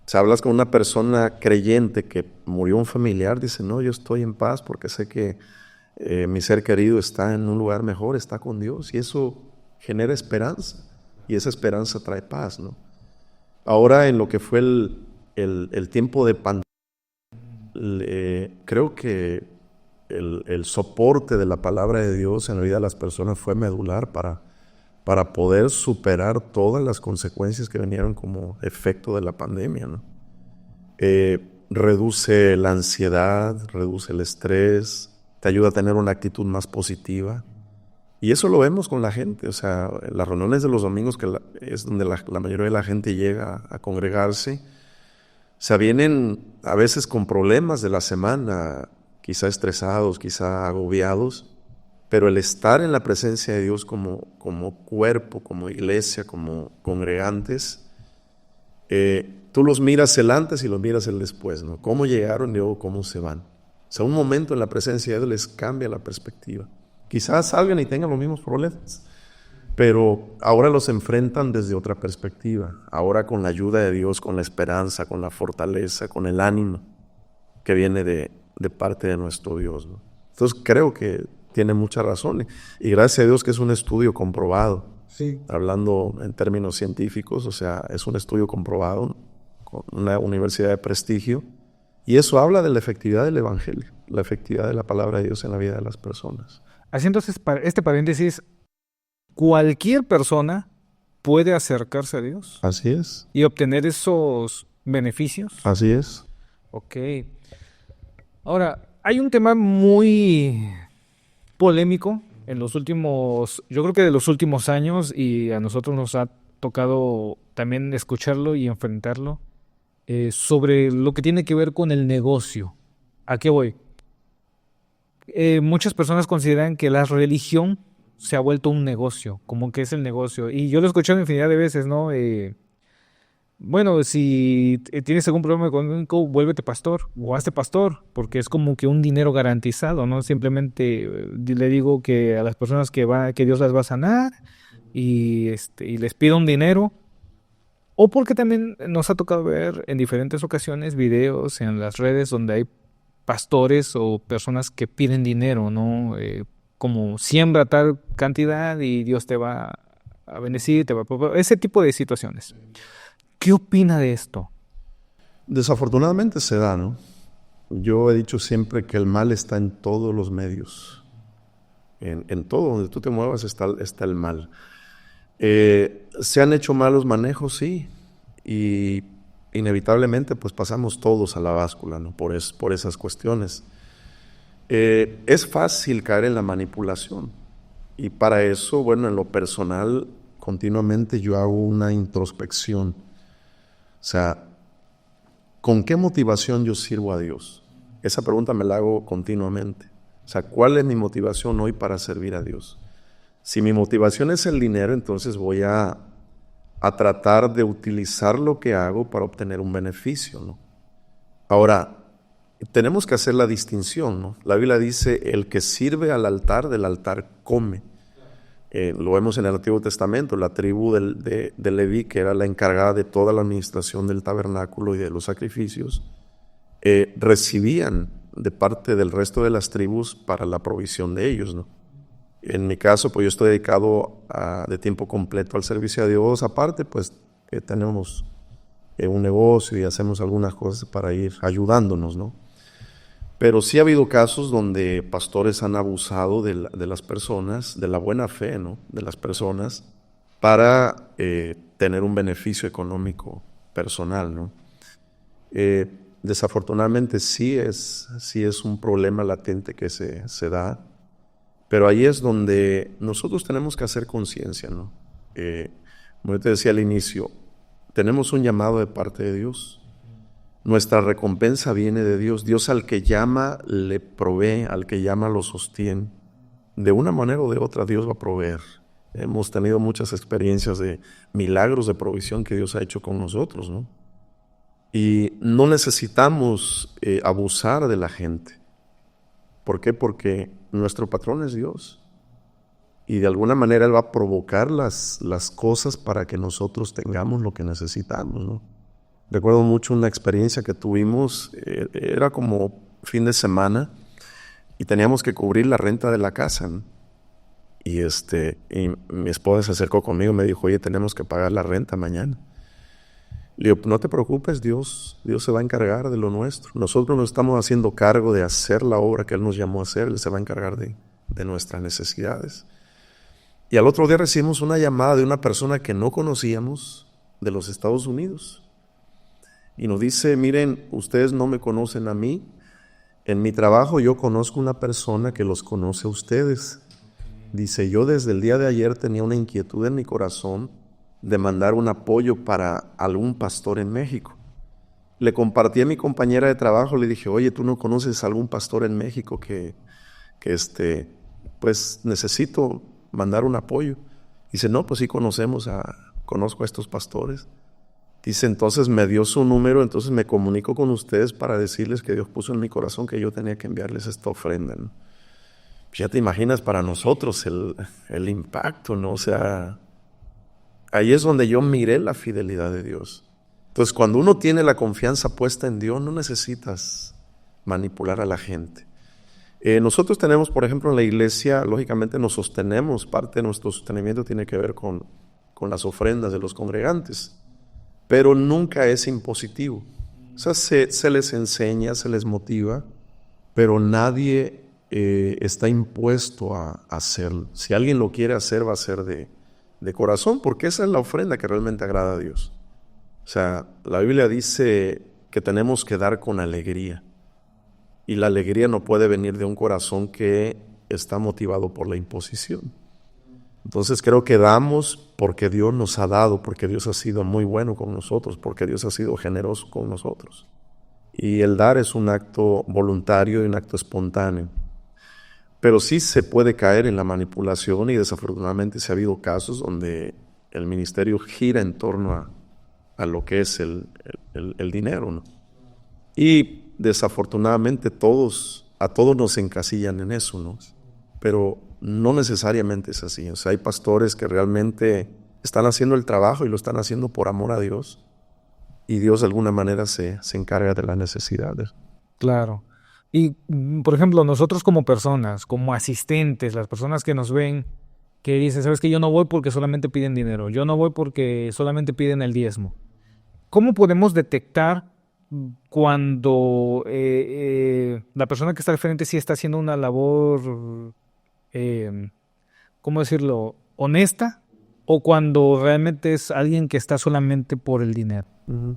Si hablas con una persona creyente que murió un familiar, dice, no, yo estoy en paz porque sé que mi ser querido está en un lugar mejor, está con Dios, y eso genera esperanza, y esa esperanza trae paz, ¿no? Ahora, en lo que fue el tiempo de pandemia, creo que el soporte de la palabra de Dios en la vida de las personas fue medular para poder superar todas las consecuencias que vinieron como efecto de la pandemia, ¿no? Reduce la ansiedad, reduce el estrés, te ayuda a tener una actitud más positiva. Y eso lo vemos con la gente, o sea, en las reuniones de los domingos, que es donde la mayoría de la gente llega a congregarse, o sea, vienen a veces con problemas de la semana, quizá estresados, quizá agobiados, pero el estar en la presencia de Dios como cuerpo, como iglesia, como congregantes, tú los miras el antes y los miras el después, ¿no? Cómo llegaron y luego cómo se van. O sea, un momento en la presencia de Dios les cambia la perspectiva. Quizás salgan y tengan los mismos problemas, pero ahora los enfrentan desde otra perspectiva. Ahora con la ayuda de Dios, con la esperanza, con la fortaleza, con el ánimo que viene de parte de nuestro Dios, ¿no? Entonces creo que tiene mucha razón. Y gracias a Dios que es un estudio comprobado.
Sí.
Hablando en términos científicos, o sea, es un estudio comprobado con una universidad de prestigio. Y eso habla de la efectividad del Evangelio, la efectividad de la palabra de Dios en la vida de las personas.
Así entonces, este paréntesis, cualquier persona puede acercarse a Dios.
Así es.
Y obtener esos beneficios.
Así es.
Ok. Ahora, hay un tema muy polémico en los últimos, yo creo que de los últimos años, y a nosotros nos ha tocado también escucharlo y enfrentarlo, sobre lo que tiene que ver con el negocio. ¿A qué voy? Muchas personas consideran que la religión se ha vuelto un negocio, como que es el negocio. Y yo lo he escuchado infinidad de veces, ¿no? Bueno, si tienes algún problema económico, vuélvete pastor o hazte pastor, porque es como que un dinero garantizado, ¿no? Simplemente le digo que a las personas que Dios las va a sanar y les pido un dinero, O porque también nos ha tocado ver en diferentes ocasiones videos en las redes donde hay pastores o personas que piden dinero, ¿no? Como siembra tal cantidad y Dios te va a bendecir, te va a... Ese tipo de situaciones. ¿Qué opina de esto?
Desafortunadamente se da, ¿no? Yo he dicho siempre que el mal está en todos los medios. En todo donde tú te muevas está el mal. Se han hecho malos manejos, sí, y inevitablemente pues pasamos todos a la báscula, ¿no? Por esas cuestiones. Es fácil caer en la manipulación, y para eso, bueno, en lo personal, continuamente yo hago una introspección. O sea, ¿con qué motivación yo sirvo a Dios? Esa pregunta me la hago continuamente. O sea, ¿cuál es mi motivación hoy para servir a Dios? Si mi motivación es el dinero, entonces voy a tratar de utilizar lo que hago para obtener un beneficio, ¿no? Ahora, tenemos que hacer la distinción, ¿no? La Biblia dice, el que sirve al altar, del altar come. Lo vemos en el Antiguo Testamento, la tribu de Leví, que era la encargada de toda la administración del tabernáculo y de los sacrificios, recibían de parte del resto de las tribus para la provisión de ellos, ¿no? En mi caso, pues yo estoy dedicado de tiempo completo al servicio a Dios. Aparte, pues tenemos un negocio y hacemos algunas cosas para ir ayudándonos, ¿no? Pero sí ha habido casos donde pastores han abusado de las personas, de la buena fe, ¿no? De las personas, para tener un beneficio económico personal, ¿no? Desafortunadamente sí es un problema latente que se da. Pero ahí es donde nosotros tenemos que hacer conciencia, ¿no? Como yo te decía al inicio, tenemos un llamado de parte de Dios. Nuestra recompensa viene de Dios. Dios al que llama le provee, al que llama lo sostiene. De una manera o de otra Dios va a proveer. Hemos tenido muchas experiencias de milagros de provisión que Dios ha hecho con nosotros, ¿no? Y no necesitamos abusar de la gente. ¿Por qué? Porque nuestro patrón es Dios. Y de alguna manera Él va a provocar las cosas para que nosotros tengamos lo que necesitamos, ¿no? Recuerdo mucho una experiencia que tuvimos, era como fin de semana, y teníamos que cubrir la renta de la casa, ¿no? Y mi esposa se acercó conmigo y me dijo, oye, tenemos que pagar la renta mañana. Le digo, no te preocupes, Dios se va a encargar de lo nuestro. Nosotros no estamos haciendo cargo de hacer la obra que Él nos llamó a hacer. Él se va a encargar de nuestras necesidades. Y al otro día recibimos una llamada de una persona que no conocíamos de los Estados Unidos. Y nos dice, miren, ustedes no me conocen a mí. En mi trabajo yo conozco una persona que los conoce a ustedes. Dice, yo desde el día de ayer tenía una inquietud en mi corazón de mandar un apoyo para algún pastor en México. Le compartí a mi compañera de trabajo, le dije, oye, ¿tú no conoces a algún pastor en México que pues necesito mandar un apoyo? Dice, no, pues sí conozco a estos pastores. Dice, entonces me dio su número, entonces me comunico con ustedes para decirles que Dios puso en mi corazón que yo tenía que enviarles esta ofrenda, ¿no? Ya te imaginas para nosotros el impacto, ¿no? O sea, ahí es donde yo miré la fidelidad de Dios. Entonces, cuando uno tiene la confianza puesta en Dios, no necesitas manipular a la gente. Nosotros tenemos, por ejemplo, en la iglesia, lógicamente nos sostenemos, parte de nuestro sostenimiento tiene que ver con las ofrendas de los congregantes, pero nunca es impositivo. O sea, se les enseña, se les motiva, pero nadie está impuesto a hacerlo. Si alguien lo quiere hacer, va a ser de corazón, porque esa es la ofrenda que realmente agrada a Dios. O sea, la Biblia dice que tenemos que dar con alegría, y la alegría no puede venir de un corazón que está motivado por la imposición. Entonces creo que damos porque Dios nos ha dado, porque Dios ha sido muy bueno con nosotros, porque Dios ha sido generoso con nosotros. Y el dar es un acto voluntario y un acto espontáneo. Pero sí se puede caer en la manipulación, y desafortunadamente se ha habido casos donde el ministerio gira en torno a lo que es el dinero, ¿no? Y desafortunadamente a todos nos encasillan en eso, ¿no? Pero no necesariamente es así. O sea, hay pastores que realmente están haciendo el trabajo y lo están haciendo por amor a Dios. Y Dios de alguna manera se encarga de las necesidades.
Claro. Y, por ejemplo, nosotros como personas, como asistentes, las personas que nos ven, que dicen, ¿sabes qué? Yo no voy porque solamente piden dinero. Yo no voy porque solamente piden el diezmo. ¿Cómo podemos detectar cuando la persona que está al frente sí está haciendo una labor, ¿cómo decirlo?, honesta, o cuando realmente es alguien que está solamente por el dinero?
Uh-huh.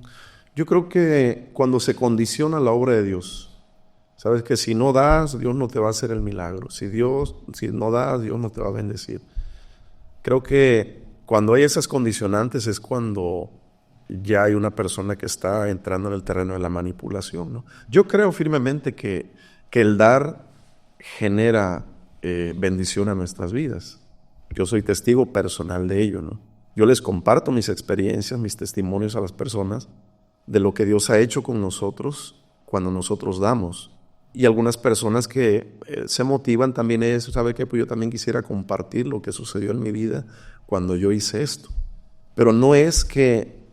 Yo creo que cuando se condiciona la obra de Dios, sabes que si no das, Dios no te va a hacer el milagro. Si no das, Dios no te va a bendecir. Creo que cuando hay esas condicionantes es cuando ya hay una persona que está entrando en el terreno de la manipulación, ¿no? Yo creo firmemente que el dar genera bendición a nuestras vidas. Yo soy testigo personal de ello, ¿no? Yo les comparto mis experiencias, mis testimonios a las personas de lo que Dios ha hecho con nosotros cuando nosotros damos. Y algunas personas que se motivan también eso, ¿sabe qué? Pues yo también quisiera compartir lo que sucedió en mi vida cuando yo hice esto. Pero no es que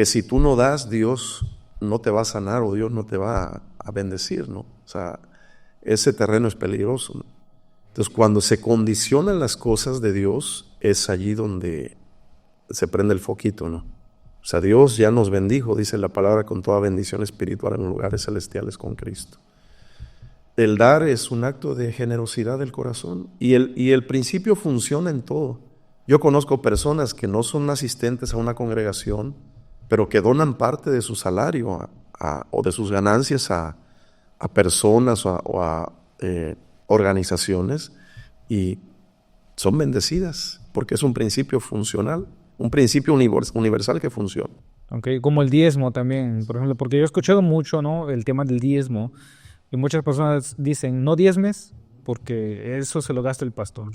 si tú no das, Dios no te va a sanar o Dios no te va a bendecir, ¿no? O sea, ese terreno es peligroso, ¿no? Entonces, cuando se condicionan las cosas de Dios, es allí donde se prende el foquito, ¿no? O sea, Dios ya nos bendijo, dice la palabra, con toda bendición espiritual en lugares celestiales con Cristo. El dar es un acto de generosidad del corazón y el principio funciona en todo. Yo conozco personas que no son asistentes a una congregación, pero que donan parte de su salario o de sus ganancias a personas o a organizaciones y son bendecidas porque es un principio funcional, un principio universal que funciona.
Okay, como el diezmo también, por ejemplo, porque yo he escuchado mucho, ¿no?, el tema del diezmo y muchas personas dicen, no diezmes porque eso se lo gasta el pastor.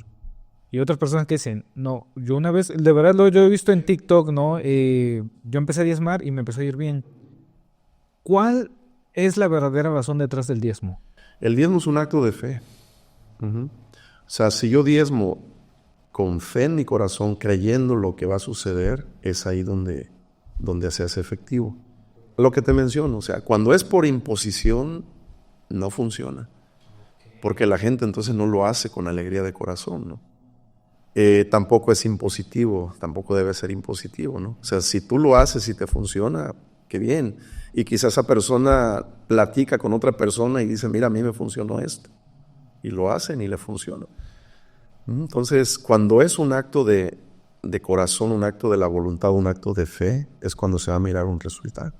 Y otras personas que dicen, no, yo una vez, de verdad yo he visto en TikTok, ¿no? Yo empecé a diezmar y me empezó a ir bien. ¿Cuál es la verdadera razón detrás del diezmo?
El diezmo es un acto de fe. Uh-huh. O sea, si yo diezmo con fe en mi corazón, creyendo lo que va a suceder, es ahí donde se hace efectivo. Lo que te menciono, o sea, cuando es por imposición, no funciona. Porque la gente entonces no lo hace con alegría de corazón, ¿no? Tampoco es impositivo, tampoco debe ser impositivo, ¿no? O sea, si tú lo haces y te funciona, qué bien. Y quizás esa persona platica con otra persona y dice, mira, a mí me funcionó esto. Y lo hacen y le funciona. Entonces, cuando es un acto de corazón, un acto de la voluntad, un acto de fe, es cuando se va a mirar un resultado.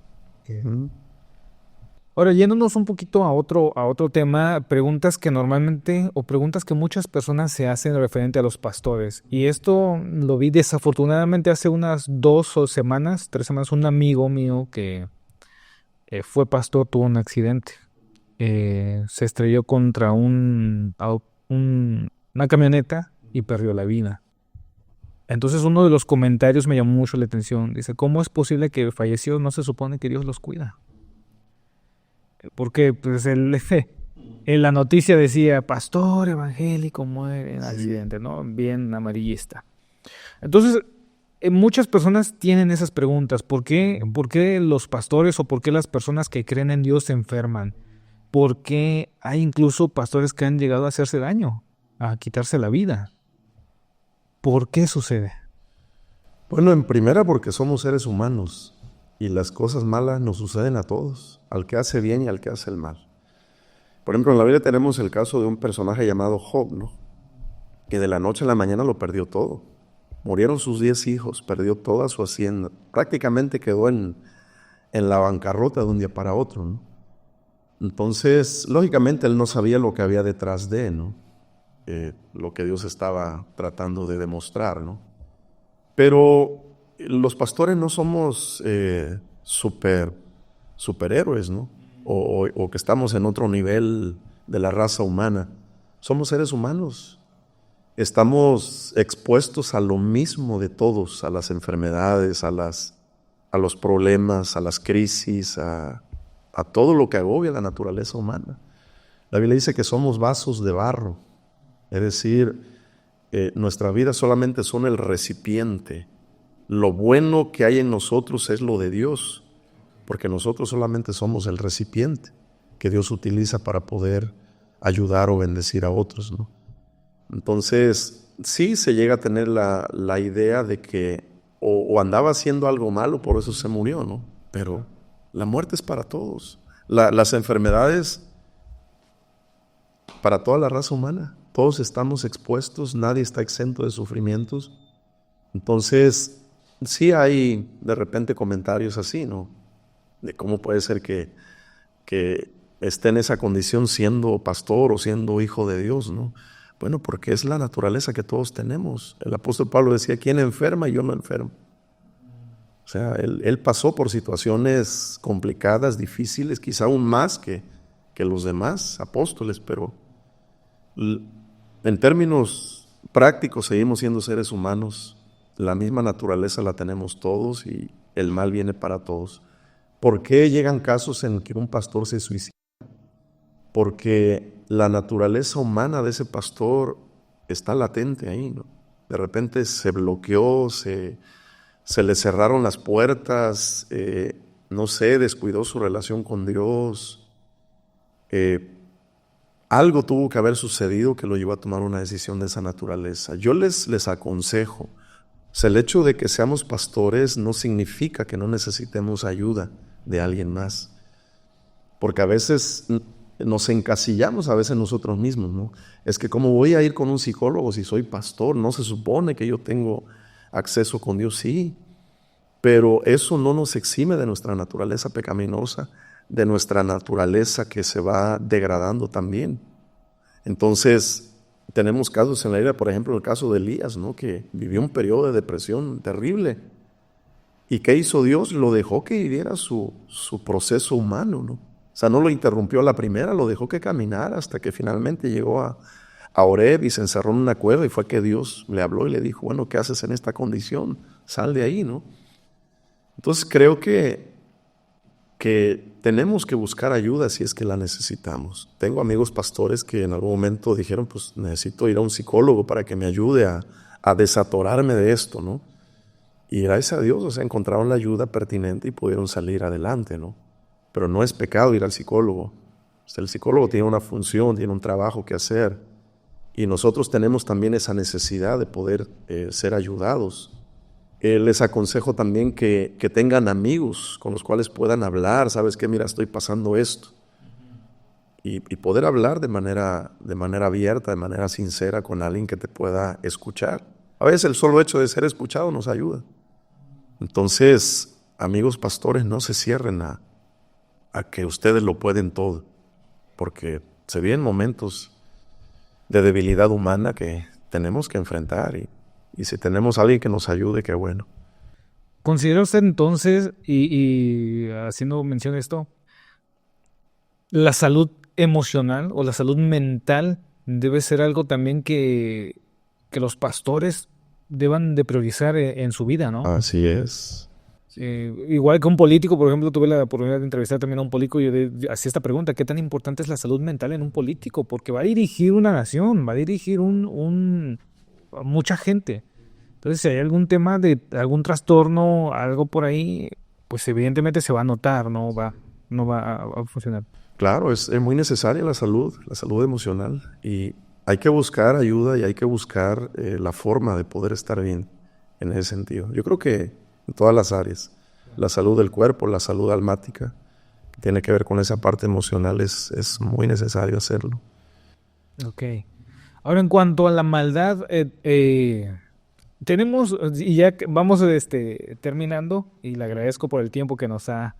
Ahora, yéndonos un poquito a otro tema, preguntas que normalmente o preguntas que muchas personas se hacen referente a los pastores. Y esto lo vi desafortunadamente hace unas 3 semanas, un amigo mío que fue pastor tuvo un accidente. Se estrelló contra una camioneta y perdió la vida. Entonces uno de los comentarios me llamó mucho la atención. Dice, ¿cómo es posible que falleció? No se supone que Dios los cuida. Porque pues en la noticia decía, pastor evangélico muere en accidente, ¿no? Bien amarillista. Entonces, muchas personas tienen esas preguntas. ¿Por qué los pastores o por qué las personas que creen en Dios se enferman? ¿Por qué hay incluso pastores que han llegado a hacerse daño, a quitarse la vida? ¿Por qué sucede?
Bueno, en primera porque somos seres humanos. Y las cosas malas nos suceden a todos, al que hace bien y al que hace el mal. Por ejemplo, en la Biblia tenemos el caso de un personaje llamado Job, ¿no? Que de la noche a la mañana lo perdió todo. Murieron sus 10 hijos, perdió toda su hacienda. Prácticamente quedó en la bancarrota de un día para otro, ¿no? Entonces, lógicamente, él no sabía lo que había detrás de, ¿no? Lo que Dios estaba tratando de demostrar, ¿no? Pero los pastores no somos superhéroes, ¿no? O que estamos en otro nivel de la raza humana. Somos seres humanos. Estamos expuestos a lo mismo de todos, a las enfermedades, a los problemas, a las crisis, a todo lo que agobia la naturaleza humana. La Biblia dice que somos vasos de barro, es decir, nuestra vida solamente son el recipiente lo bueno que hay en nosotros es lo de Dios, porque nosotros solamente somos el recipiente que Dios utiliza para poder ayudar o bendecir a otros, ¿no? Entonces, sí se llega a tener la idea de que o andaba haciendo algo malo, por eso se murió, ¿no? Pero la muerte es para todos. Las enfermedades, para toda la raza humana. Todos estamos expuestos, nadie está exento de sufrimientos. Entonces, sí hay de repente comentarios así, ¿no? De cómo puede ser que esté en esa condición siendo pastor o siendo hijo de Dios, ¿no? Bueno, porque es la naturaleza que todos tenemos. El apóstol Pablo decía, ¿quién enferma? Yo no enfermo. O sea, él pasó por situaciones complicadas, difíciles, quizá aún más que los demás apóstoles, pero en términos prácticos seguimos siendo seres humanos. La misma naturaleza la tenemos todos y el mal viene para todos. ¿Por qué llegan casos en que un pastor se suicida? Porque la naturaleza humana de ese pastor está latente ahí, ¿no? De repente se bloqueó, se le cerraron las puertas, no sé, descuidó su relación con Dios. Algo tuvo que haber sucedido que lo llevó a tomar una decisión de esa naturaleza. Yo les aconsejo, o sea, el hecho de que seamos pastores no significa que no necesitemos ayuda de alguien más, porque a veces nos encasillamos a veces nosotros mismos, ¿no? Es que ¿cómo voy a ir con un psicólogo si soy pastor? No se supone que yo tengo acceso con Dios, sí, pero eso no nos exime de nuestra naturaleza pecaminosa, de nuestra naturaleza que se va degradando también. Entonces, tenemos casos en la Biblia, por ejemplo, el caso de Elías, ¿no? Que vivió un periodo de depresión terrible. ¿Y qué hizo Dios? Lo dejó que viviera su proceso humano, ¿no? O sea, no lo interrumpió a la primera, lo dejó que caminara hasta que finalmente llegó a Horeb y se encerró en una cueva, y fue que Dios le habló y le dijo, bueno, ¿qué haces en esta condición? Sal de ahí, ¿no? Entonces creo que tenemos que buscar ayuda si es que la necesitamos. Tengo amigos pastores que en algún momento dijeron, pues necesito ir a un psicólogo para que me ayude a desatorarme de esto, ¿no? Y gracias a Dios, o sea, encontraron la ayuda pertinente y pudieron salir adelante, ¿no? Pero no es pecado ir al psicólogo. O sea, el psicólogo tiene una función, tiene un trabajo que hacer. Y nosotros tenemos también esa necesidad de poder ser ayudados. Les aconsejo también que tengan amigos con los cuales puedan hablar. ¿Sabes qué? Mira, estoy pasando esto. Y poder hablar de manera abierta, de manera sincera con alguien que te pueda escuchar. A veces el solo hecho de ser escuchado nos ayuda. Entonces, amigos pastores, no se cierren a que ustedes lo pueden todo, porque se vienen momentos de debilidad humana que tenemos que enfrentar y si tenemos a alguien que nos ayude, qué bueno.
¿Considera usted entonces, y haciendo mención de esto, la salud emocional o la salud mental debe ser algo también que los pastores deban de priorizar en su vida, ¿no?
Así es.
Igual que un político, por ejemplo, tuve la oportunidad de entrevistar también a un político y yo hacía esta pregunta, ¿qué tan importante es la salud mental en un político? Porque va a dirigir una nación, va a dirigir a mucha gente. Entonces, si hay algún tema de algún trastorno, algo por ahí, pues evidentemente se va a notar, no va a funcionar.
Claro, es muy necesaria la salud emocional, y hay que buscar ayuda y hay que buscar la forma de poder estar bien en ese sentido. Yo creo que en todas las áreas, la salud del cuerpo, la salud almática, que tiene que ver con esa parte emocional, es muy necesario hacerlo.
Ok. Ahora, en cuanto a la maldad, tenemos, y ya vamos terminando, y le agradezco por el tiempo que nos ha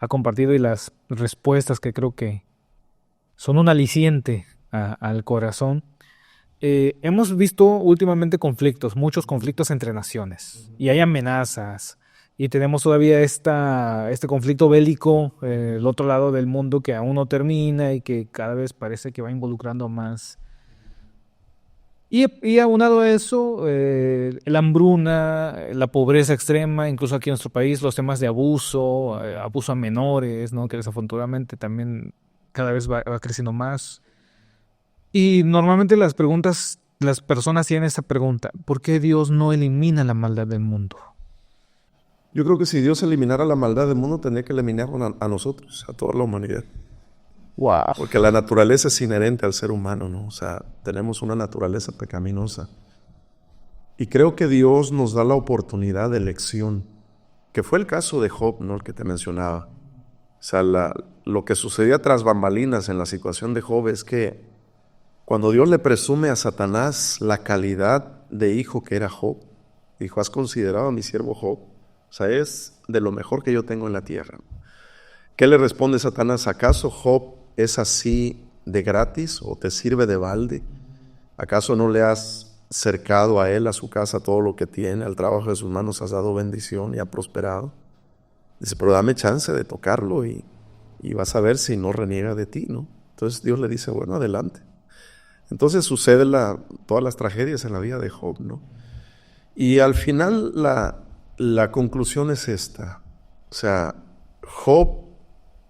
compartido y las respuestas que creo que son un aliciente al corazón. Hemos visto últimamente muchos conflictos entre naciones, y hay amenazas, y tenemos todavía este conflicto bélico el otro lado del mundo que aún no termina y que cada vez parece que va involucrando más. Y aunado a eso, la hambruna, la pobreza extrema, incluso aquí en nuestro país, los temas de abuso a menores, ¿no? Que desafortunadamente también cada vez va creciendo más. Y normalmente las personas tienen esa pregunta, ¿por qué Dios no elimina la maldad del mundo?
Yo creo que si Dios eliminara la maldad del mundo, tendría que eliminarnos a nosotros, a toda la humanidad.
Wow.
Porque la naturaleza es inherente al ser humano, ¿no? O sea, tenemos una naturaleza pecaminosa. Y creo que Dios nos da la oportunidad de elección, que fue el caso de Job, ¿no? El que te mencionaba. O sea, lo que sucedía tras bambalinas en la situación de Job es que cuando Dios le presume a Satanás la calidad de hijo que era Job, dijo, ¿has considerado a mi siervo Job? O sea, es de lo mejor que yo tengo en la tierra. ¿Qué le responde Satanás? ¿Acaso Job es así de gratis o te sirve de balde? ¿Acaso no le has cercado a él, a su casa, todo lo que tiene? Al trabajo de sus manos has dado bendición y ha prosperado. Dice, pero dame chance de tocarlo y vas a ver si no reniega de ti, ¿no? Entonces Dios le dice, bueno, adelante. Entonces sucede todas las tragedias en la vida de Job, ¿no? Y al final la conclusión es esta. O sea, Job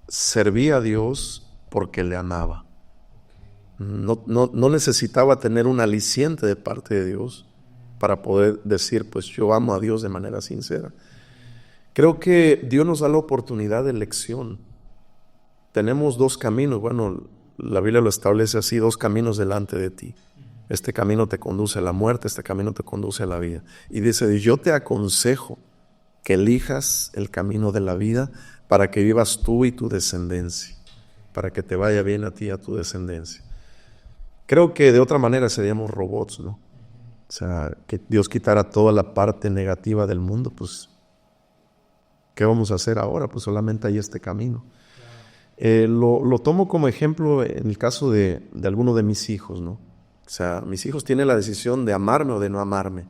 servía a Dios porque le amaba. No necesitaba tener un aliciente de parte de Dios para poder decir, pues yo amo a Dios de manera sincera. Creo que Dios nos da la oportunidad de elección. Tenemos dos caminos, bueno, la Biblia lo establece así, dos caminos delante de ti. Este camino te conduce a la muerte, este camino te conduce a la vida. Y dice, yo te aconsejo que elijas el camino de la vida para que vivas tú y tu descendencia, para que te vaya bien a ti y a tu descendencia. Creo que de otra manera seríamos robots, ¿no? O sea, que Dios quitara toda la parte negativa del mundo, pues, ¿qué vamos a hacer ahora? Pues solamente hay este camino. Lo tomo como ejemplo en el caso de alguno de mis hijos, ¿no? O sea, mis hijos tienen la decisión de amarme o de no amarme.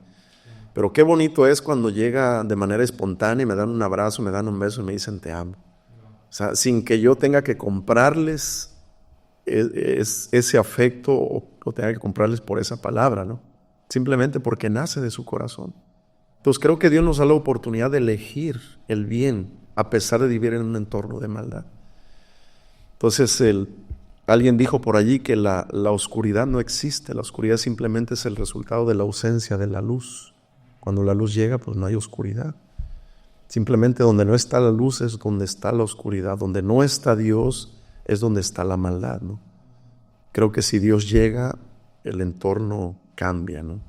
Pero qué bonito es cuando llega de manera espontánea y me dan un abrazo, me dan un beso y me dicen te amo. O sea, sin que yo tenga que comprarles ese afecto o tenga que comprarles por esa palabra, ¿no? Simplemente porque nace de su corazón. Entonces creo que Dios nos da la oportunidad de elegir el bien a pesar de vivir en un entorno de maldad. Entonces alguien dijo por allí que la oscuridad no existe, la oscuridad simplemente es el resultado de la ausencia de la luz. Cuando la luz llega, pues no hay oscuridad. Simplemente donde no está la luz es donde está la oscuridad. Donde no está Dios es donde está la maldad, ¿no? Creo que si Dios llega, el entorno cambia, ¿no?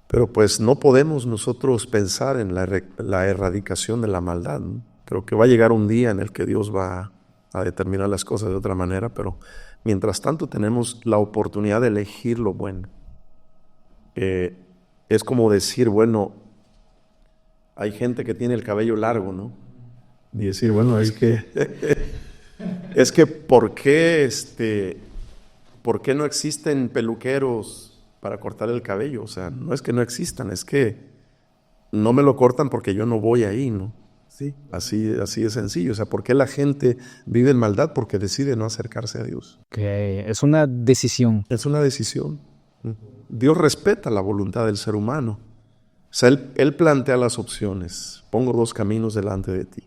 Pero pues no podemos nosotros pensar en la erradicación de la maldad, ¿no? Creo que va a llegar un día en el que Dios va a determinar las cosas de otra manera, pero mientras tanto tenemos la oportunidad de elegir lo bueno. Es como decir, bueno, hay gente que tiene el cabello largo, ¿no? Y decir, bueno, es que ¿por qué no existen peluqueros para cortar el cabello? O sea, no es que no existan, es que no me lo cortan porque yo no voy ahí, ¿no? Sí, así de sencillo. O sea, ¿por qué la gente vive en maldad? Porque decide no acercarse a Dios.
Es una decisión.
Es una decisión. Dios respeta la voluntad del ser humano. O sea, Él plantea las opciones. Pongo dos caminos delante de ti.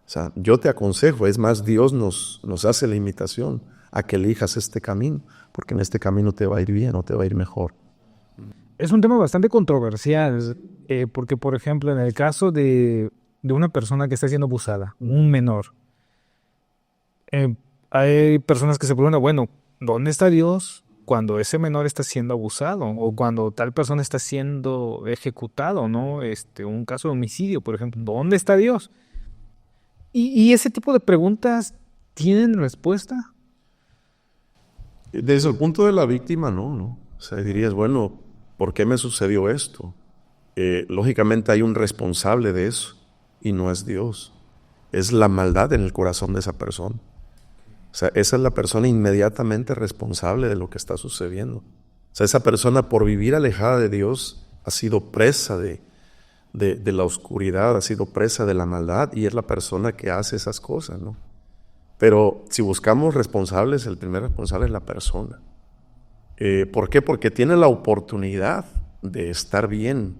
O sea, yo te aconsejo, es más, Dios nos hace la invitación a que elijas este camino, porque en este camino te va a ir bien o te va a ir mejor.
Es un tema bastante controversial, porque, por ejemplo, en el caso de una persona que está siendo abusada, un menor, hay personas que se preguntan, bueno, ¿dónde está Dios cuando ese menor está siendo abusado o cuando tal persona está siendo ejecutado, ¿no? Un caso de homicidio, por ejemplo, ¿dónde está Dios? ¿Y ese tipo de preguntas tienen respuesta?
Desde el punto de la víctima, no. O sea, dirías, bueno, ¿por qué me sucedió esto? Lógicamente hay un responsable de eso y no es Dios. Es la maldad en el corazón de esa persona. O sea, esa es la persona inmediatamente responsable de lo que está sucediendo. O sea, esa persona por vivir alejada de Dios ha sido presa de la oscuridad, ha sido presa de la maldad y es la persona que hace esas cosas, ¿no? Pero si buscamos responsables, el primer responsable es la persona. ¿Por qué? Porque tiene la oportunidad de estar bien.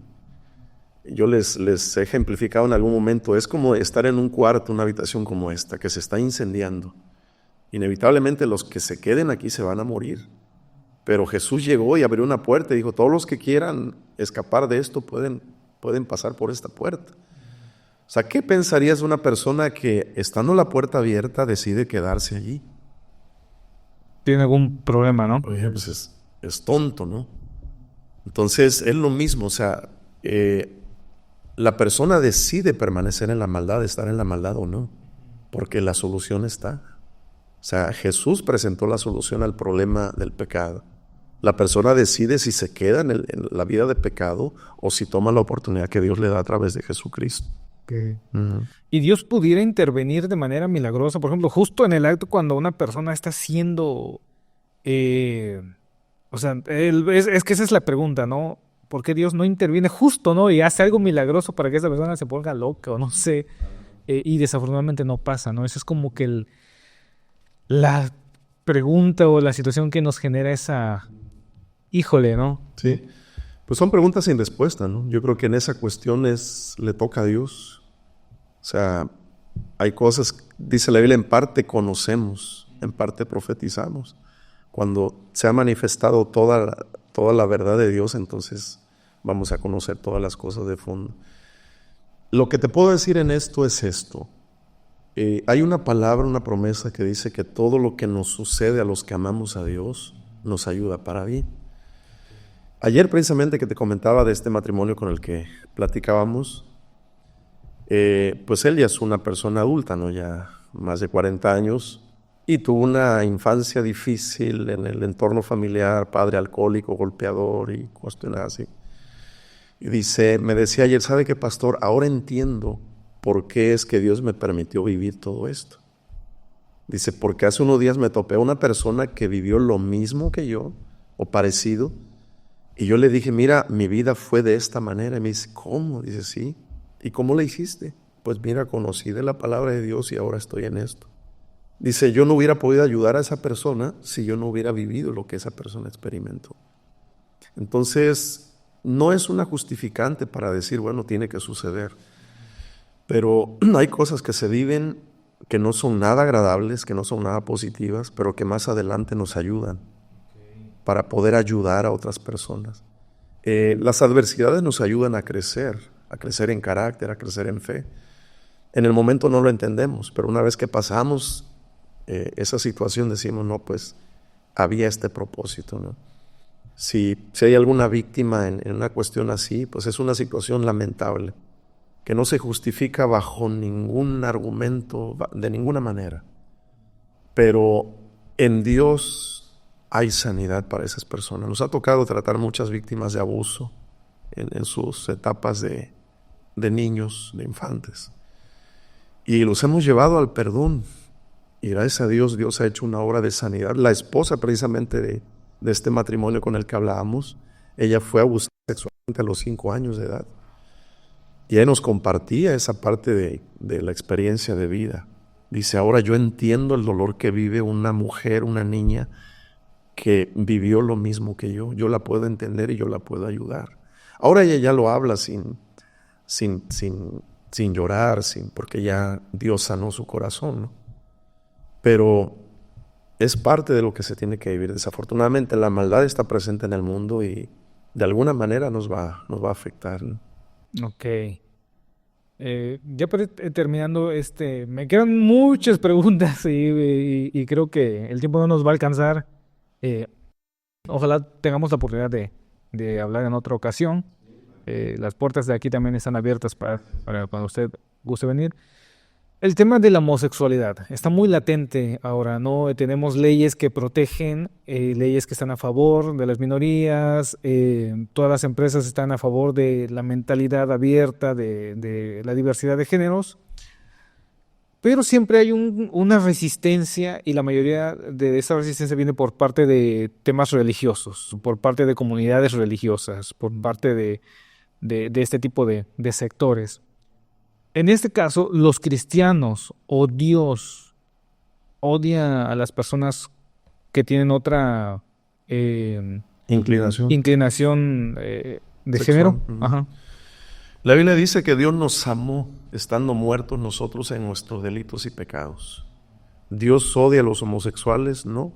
Yo les he ejemplificado en algún momento, es como estar en un cuarto, una habitación como esta, que se está incendiando. Inevitablemente los que se queden aquí se van a morir. Pero Jesús llegó y abrió una puerta y dijo, todos los que quieran escapar de esto pueden pasar por esta puerta. O sea, ¿qué pensarías de una persona que, estando la puerta abierta, decide quedarse allí?
Tiene algún problema, ¿no?
Oye, pues es tonto, ¿no? Entonces, es lo mismo, o sea, la persona decide permanecer en la maldad, estar en la maldad o no, porque la solución está. O sea, Jesús presentó la solución al problema del pecado. La persona decide si se queda en la vida de pecado o si toma la oportunidad que Dios le da a través de Jesucristo.
Okay.
Uh-huh.
Y Dios pudiera intervenir de manera milagrosa, por ejemplo, justo en el acto cuando una persona está siendo... o sea, es que esa es la pregunta, ¿no? ¿Por qué Dios no interviene justo, ¿no? Y hace algo milagroso para que esa persona se ponga loca o no sé? Y desafortunadamente no pasa, ¿no? Eso es como que la pregunta o la situación que nos genera esa... Híjole, ¿no?
Sí. Pues son preguntas sin respuesta, ¿no? Yo creo que en esa cuestión le toca a Dios. O sea, hay cosas, dice la Biblia, en parte conocemos, en parte profetizamos. Cuando se ha manifestado toda la verdad de Dios, entonces vamos a conocer todas las cosas de fondo. Lo que te puedo decir en esto es esto. Hay una palabra, una promesa que dice que todo lo que nos sucede a los que amamos a Dios nos ayuda para bien. Ayer precisamente que te comentaba de este matrimonio con el que platicábamos, pues él ya es una persona adulta, ¿no? Ya más de 40 años, y tuvo una infancia difícil en el entorno familiar, padre alcohólico, golpeador y cuestiones así. Y me decía ayer, ¿sabe qué, pastor? Ahora entiendo por qué es que Dios me permitió vivir todo esto. Dice, porque hace unos días me topé a una persona que vivió lo mismo que yo, o parecido, y yo le dije, mira, mi vida fue de esta manera. Y me dice, ¿cómo? Dice, sí. ¿Y cómo le hiciste? Pues mira, conocí de la palabra de Dios y ahora estoy en esto. Dice, yo no hubiera podido ayudar a esa persona si yo no hubiera vivido lo que esa persona experimentó. Entonces, no es una justificante para decir, bueno, tiene que suceder. Pero hay cosas que se viven que no son nada agradables, que no son nada positivas, pero que más adelante nos ayudan para poder ayudar a otras personas. Las adversidades nos ayudan a crecer en carácter, a crecer en fe. En el momento no lo entendemos, pero una vez que pasamos esa situación decimos, no, pues había este propósito, ¿no? Si hay alguna víctima en una cuestión así, pues es una situación lamentable, que no se justifica bajo ningún argumento, de ninguna manera. Pero en Dios hay sanidad para esas personas. Nos ha tocado tratar muchas víctimas de abuso en sus etapas de niños, de infantes. Y los hemos llevado al perdón. Y gracias a Dios, Dios ha hecho una obra de sanidad. La esposa precisamente de este matrimonio con el que hablábamos, ella fue abusada sexualmente a los 5 años de edad. Y ella nos compartía esa parte de la experiencia de vida. Dice, ahora yo entiendo el dolor que vive una mujer, una niña, que vivió lo mismo que yo la puedo entender y yo la puedo ayudar. Ahora ella ya lo habla sin llorar, porque ya Dios sanó su corazón, ¿no? Pero es parte de lo que se tiene que vivir. Desafortunadamente la maldad está presente en el mundo y de alguna manera nos va a afectar, ¿no?
Ok. Ya terminando, me quedan muchas preguntas y creo que el tiempo no nos va a alcanzar. Ojalá tengamos la oportunidad de hablar en otra ocasión. Las puertas de aquí también están abiertas para cuando usted guste venir. El tema de la homosexualidad está muy latente ahora, ¿no? Tenemos leyes que protegen, leyes que están a favor de las minorías, todas las empresas están a favor de la mentalidad abierta, de la diversidad de géneros, pero siempre hay una resistencia y la mayoría de esa resistencia viene por parte de temas religiosos, por parte de comunidades religiosas, por parte de este tipo de sectores. En este caso, los cristianos o Dios odia a las personas que tienen otra inclinación de
sexual,
género.
Uh-huh.
Ajá.
La Biblia dice que Dios nos amó estando muertos nosotros en nuestros delitos y pecados. ¿Dios odia a los homosexuales? No.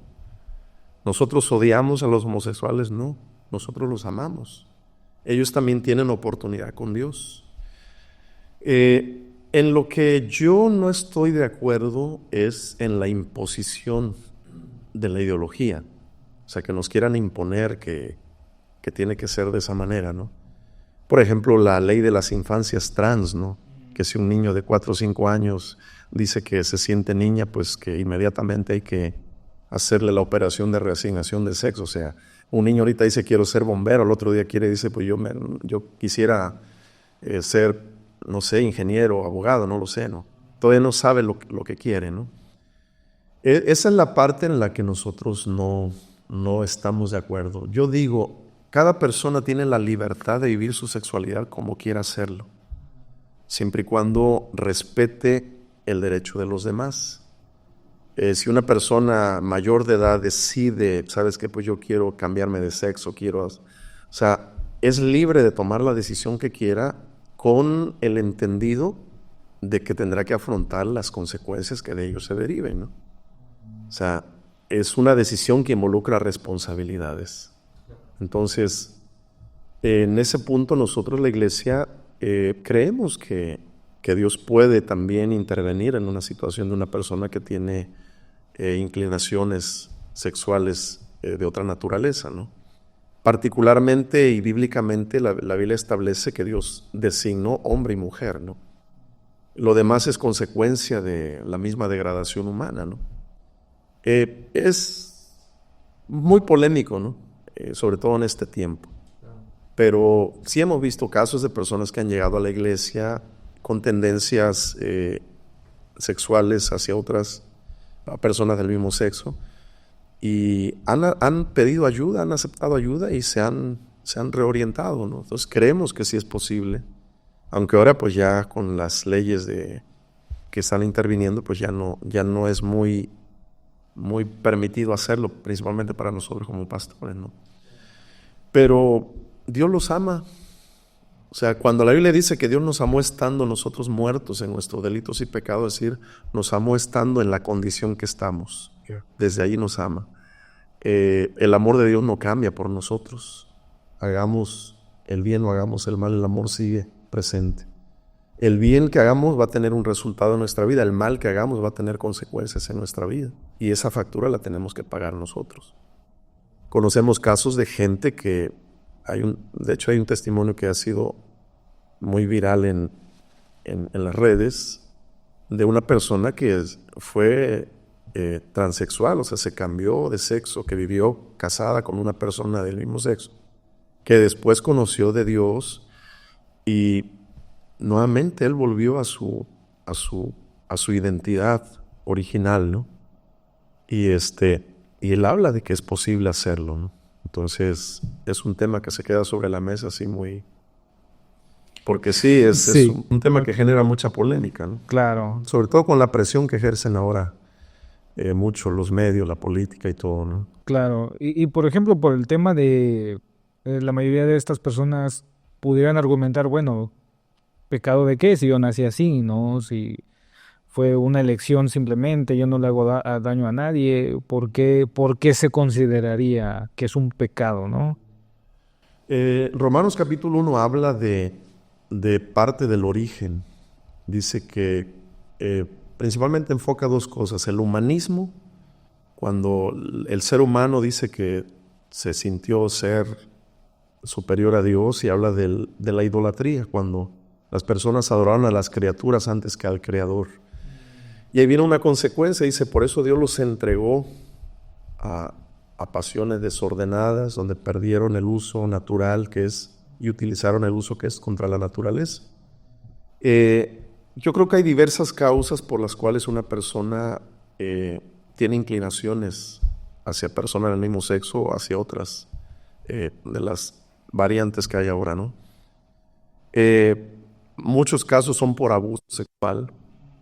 ¿Nosotros odiamos a los homosexuales? No. Nosotros los amamos. Ellos también tienen oportunidad con Dios. En lo que yo no estoy de acuerdo es en la imposición de la ideología. O sea, que nos quieran imponer que tiene que ser de esa manera, ¿no? Por ejemplo, la ley de las infancias trans, ¿no? Que si un niño de 4 o 5 años dice que se siente niña, pues que inmediatamente hay que hacerle la operación de reasignación de sexo. O sea, un niño ahorita dice quiero ser bombero, el otro día dice pues yo quisiera ser, no sé, ingeniero, abogado, no lo sé, ¿no? Todavía no sabe lo que quiere, ¿no? Esa es la parte en la que nosotros no estamos de acuerdo. Yo digo, cada persona tiene la libertad de vivir su sexualidad como quiera hacerlo, siempre y cuando respete el derecho de los demás. Si una persona mayor de edad decide, ¿sabes qué? Pues yo quiero cambiarme de sexo, o sea, es libre de tomar la decisión que quiera con el entendido de que tendrá que afrontar las consecuencias que de ello se deriven, ¿no? O sea, es una decisión que involucra responsabilidades. Entonces, en ese punto nosotros, la Iglesia, creemos que Dios puede también intervenir en una situación de una persona que tiene inclinaciones sexuales de otra naturaleza, ¿no? Particularmente y bíblicamente la Biblia establece que Dios designó hombre y mujer, ¿no? Lo demás es consecuencia de la misma degradación humana, ¿no? Es muy polémico, ¿no? Sobre todo en este tiempo. Pero sí hemos visto casos de personas que han llegado a la iglesia con tendencias sexuales hacia otras personas del mismo sexo y han pedido ayuda, han aceptado ayuda y se han reorientado, ¿no? Entonces creemos que sí es posible, aunque ahora pues ya con las leyes que están interviniendo pues ya no es muy permitido hacerlo, principalmente para nosotros como pastores, ¿no? Pero Dios los ama. O sea, cuando la Biblia dice que Dios nos amó estando nosotros muertos en nuestros delitos y pecados, es decir, nos amó estando en la condición que estamos. Desde ahí nos ama. El amor de Dios no cambia por nosotros. Hagamos el bien o hagamos el mal, el amor sigue presente. El bien que hagamos va a tener un resultado en nuestra vida, el mal que hagamos va a tener consecuencias en nuestra vida. Y esa factura la tenemos que pagar nosotros. Conocemos casos de gente que de hecho hay un testimonio que ha sido muy viral en las redes de una persona que fue transexual, o sea, se cambió de sexo, que vivió casada con una persona del mismo sexo, que después conoció de Dios y nuevamente él volvió a su identidad original, ¿no? Y él habla de que es posible hacerlo, ¿no? Entonces, es un tema que se queda sobre la mesa así muy... Porque sí, es un tema que genera mucha polémica, ¿no?
Claro.
Sobre todo con la presión que ejercen ahora mucho los medios, la política y todo, ¿no?
Claro. Y por ejemplo, por el tema de la mayoría de estas personas pudieran argumentar, bueno, ¿pecado de qué? Si yo nací así, ¿no? Si fue una elección simplemente, yo no le hago daño a nadie, ¿por qué se consideraría que es un pecado, no?
Romanos capítulo 1 habla de parte del origen. Dice que principalmente enfoca dos cosas. El humanismo, cuando el ser humano dice que se sintió ser superior a Dios, y habla de la idolatría, cuando las personas adoraron a las criaturas antes que al Creador. Y ahí viene una consecuencia, dice, por eso Dios los entregó a pasiones desordenadas, donde perdieron el uso natural y utilizaron el uso que es contra la naturaleza. Yo creo que hay diversas causas por las cuales una persona tiene inclinaciones hacia personas del mismo sexo o hacia otras de las variantes que hay ahora, ¿no? Muchos casos son por abuso sexual.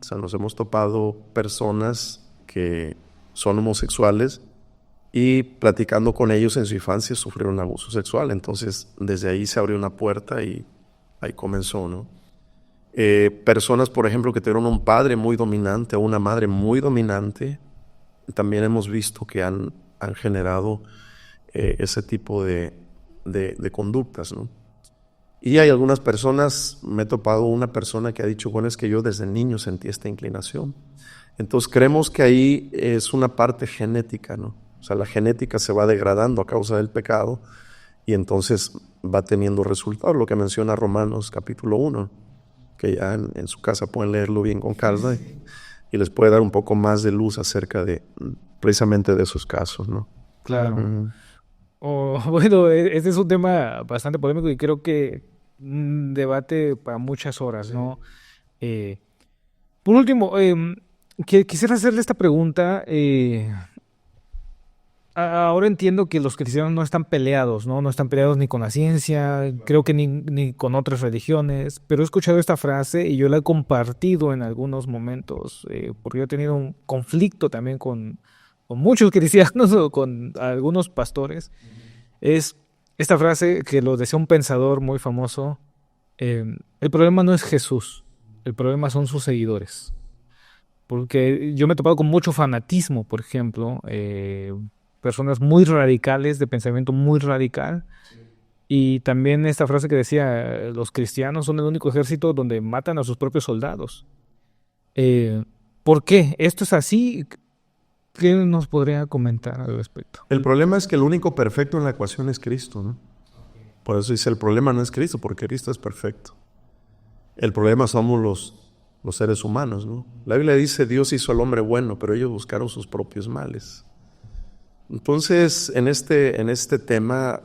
O sea, nos hemos topado personas que son homosexuales y platicando con ellos en su infancia sufrieron abuso sexual. Entonces, desde ahí se abrió una puerta y ahí comenzó, ¿no? Personas, por ejemplo, que tuvieron un padre muy dominante o una madre muy dominante, también hemos visto que han generado ese tipo de conductas, ¿no? Y hay algunas personas, me he topado una persona que ha dicho, bueno, es que yo desde niño sentí esta inclinación. Entonces creemos que ahí es una parte genética, ¿no? O sea, la genética se va degradando a causa del pecado y entonces va teniendo resultados, lo que menciona Romanos capítulo 1, que ya en su casa pueden leerlo bien con calma y les puede dar un poco más de luz acerca de precisamente de esos casos, ¿no?
Claro. Bueno, este es un tema bastante polémico y creo que un debate para muchas horas, ¿no? Por último, quisiera hacerle esta pregunta. Ahora entiendo que los cristianos no están peleados, ¿no? No están peleados ni con la ciencia, creo que ni con otras religiones, pero he escuchado esta frase y yo la he compartido en algunos momentos, porque yo he tenido un conflicto también con muchos cristianos o con algunos pastores. Es esta frase que lo decía un pensador muy famoso, el problema no es Jesús, el problema son sus seguidores. Porque yo me he topado con mucho fanatismo, por ejemplo, personas muy radicales, de pensamiento muy radical. Y también esta frase que decía, los cristianos son el único ejército donde matan a sus propios soldados. ¿Por qué? ¿Esto es así? ¿Qué nos podría comentar al respecto?
El problema es que el único perfecto en la ecuación es Cristo, ¿no? Por eso dice, el problema no es Cristo, porque Cristo es perfecto. El problema somos los seres humanos, ¿no? La Biblia dice, Dios hizo al hombre bueno, pero ellos buscaron sus propios males. Entonces, en este tema,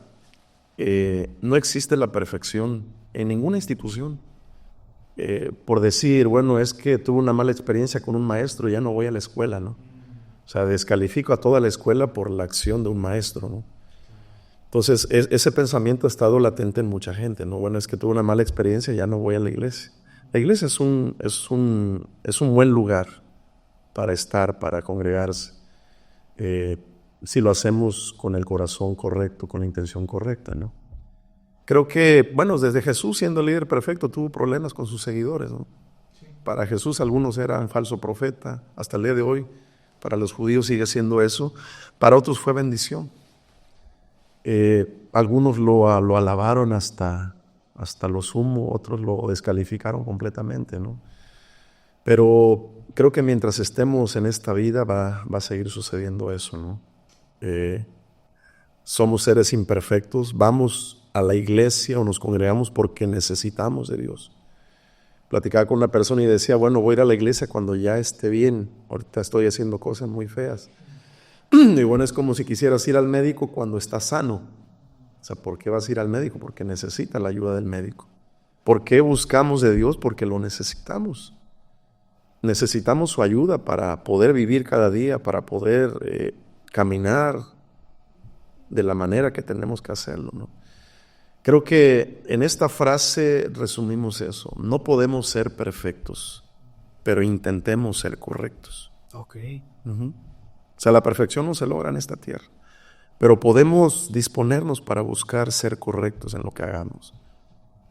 no existe la perfección en ninguna institución. Por decir, bueno, es que tuve una mala experiencia con un maestro, ya no voy a la escuela, ¿no? O sea, descalifico a toda la escuela por la acción de un maestro, ¿no? Entonces, ese pensamiento ha estado latente en mucha gente, ¿no? Bueno, es que tuve una mala experiencia, ya no voy a la iglesia. La iglesia es un buen lugar para estar, para congregarse, si lo hacemos con el corazón correcto, con la intención correcta, ¿no? Creo que, bueno, desde Jesús, siendo el líder perfecto, tuvo problemas con sus seguidores, ¿no? Sí. Para Jesús algunos eran falso profeta, hasta el día de hoy, para los judíos sigue siendo eso, para otros fue bendición. Algunos lo alabaron hasta lo sumo, otros lo descalificaron completamente, ¿no? Pero creo que mientras estemos en esta vida va a seguir sucediendo eso, ¿no? Somos seres imperfectos, vamos a la iglesia o nos congregamos porque necesitamos de Dios. Platicaba con una persona y decía, bueno, voy a ir a la iglesia cuando ya esté bien, ahorita estoy haciendo cosas muy feas. Y bueno, es como si quisieras ir al médico cuando estás sano. O sea, ¿por qué vas a ir al médico? Porque necesitas la ayuda del médico. ¿Por qué buscamos de Dios? Porque lo necesitamos. Necesitamos su ayuda para poder vivir cada día, para poder caminar de la manera que tenemos que hacerlo, ¿no? Creo que en esta frase resumimos eso. No podemos ser perfectos, pero intentemos ser correctos.
Ok.
O sea, la perfección no se logra en esta tierra, pero podemos disponernos para buscar ser correctos en lo que hagamos.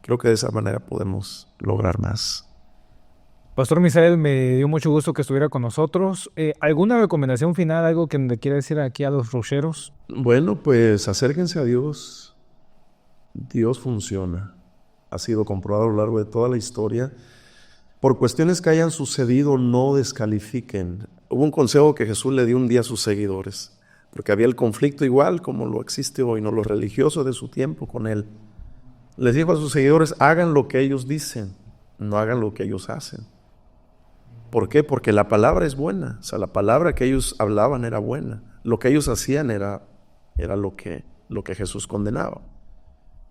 Creo que de esa manera podemos lograr más.
Pastor Misael, me dio mucho gusto que estuviera con nosotros. ¿Alguna recomendación final, algo que le quiera decir aquí a los rocheros?
Bueno, pues acérquense a Dios. Dios funciona. Ha sido comprobado a lo largo de toda la historia. Por cuestiones que hayan sucedido, no descalifiquen. Hubo un consejo que Jesús le dio un día a sus seguidores, porque había el conflicto igual como lo existe hoy, ¿no? Los religiosos de su tiempo con él. Les dijo a sus seguidores, hagan lo que ellos dicen, no hagan lo que ellos hacen. ¿Por qué? Porque la palabra es buena. O sea, la palabra que ellos hablaban era buena. Lo que ellos hacían era lo que Jesús condenaba.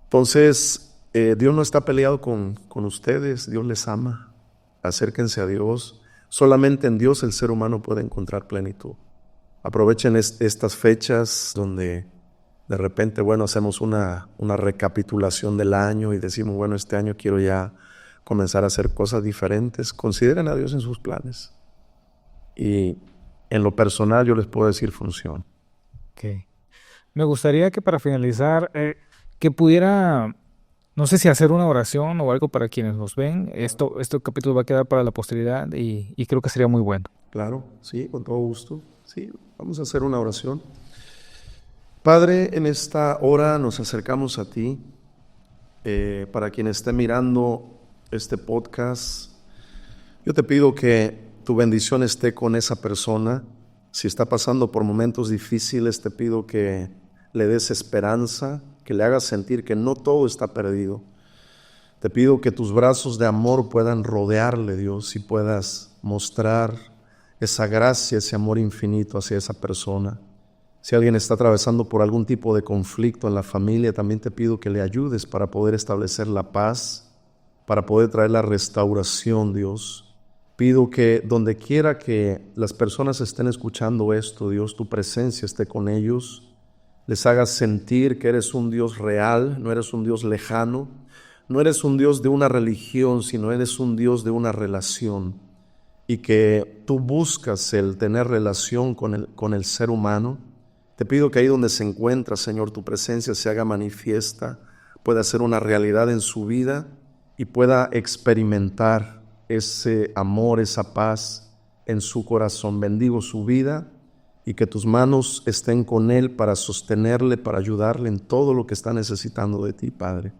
Entonces, Dios no está peleado con ustedes, Dios les ama. Acérquense a Dios. Solamente en Dios el ser humano puede encontrar plenitud. Aprovechen estas fechas donde de repente, bueno, hacemos una recapitulación del año y decimos, bueno, este año quiero ya comenzar a hacer cosas diferentes. Consideren a Dios en sus planes. Y en lo personal yo les puedo decir funciona.
Ok. Me gustaría que para finalizar, que pudiera, no sé si hacer una oración o algo para quienes nos ven. Este capítulo va a quedar para la posteridad y creo que sería muy bueno.
Claro, sí, con todo gusto. Sí, vamos a hacer una oración. Padre, en esta hora nos acercamos a ti Para quien esté mirando este podcast, yo te pido que tu bendición esté con esa persona. Si está pasando por momentos difíciles, te pido que le des esperanza, que le hagas sentir que no todo está perdido. Te pido que tus brazos de amor puedan rodearle, Dios, y puedas mostrar esa gracia, ese amor infinito hacia esa persona. Si alguien está atravesando por algún tipo de conflicto en la familia, también te pido que le ayudes para poder establecer la paz, para poder traer la restauración, Dios. Pido que donde quiera que las personas estén escuchando esto, Dios, tu presencia esté con ellos, les hagas sentir que eres un Dios real, no eres un Dios lejano, no eres un Dios de una religión, sino eres un Dios de una relación, y que tú buscas el tener relación con el ser humano. Te pido que ahí donde se encuentra, Señor, tu presencia se haga manifiesta, pueda ser una realidad en su vida y pueda experimentar ese amor, esa paz en su corazón. Bendigo su vida y que tus manos estén con él para sostenerle, para ayudarle en todo lo que está necesitando de ti, Padre.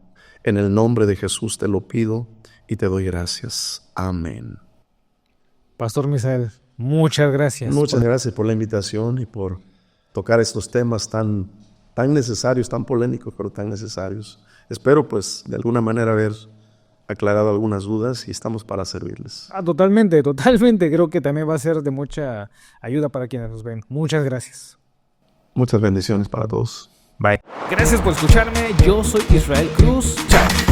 En el nombre de Jesús te lo pido y te doy gracias. Amén.
Pastor Misael, muchas gracias.
Muchas gracias por la invitación y por tocar estos temas tan necesarios, tan polémicos, pero tan necesarios. Espero, pues, de alguna manera haber aclarado algunas dudas y estamos para servirles.
Totalmente. Creo que también va a ser de mucha ayuda para quienes nos ven. Muchas gracias.
Muchas bendiciones para todos.
Bye. Gracias por escucharme. Yo soy Israel Cruz. Chao.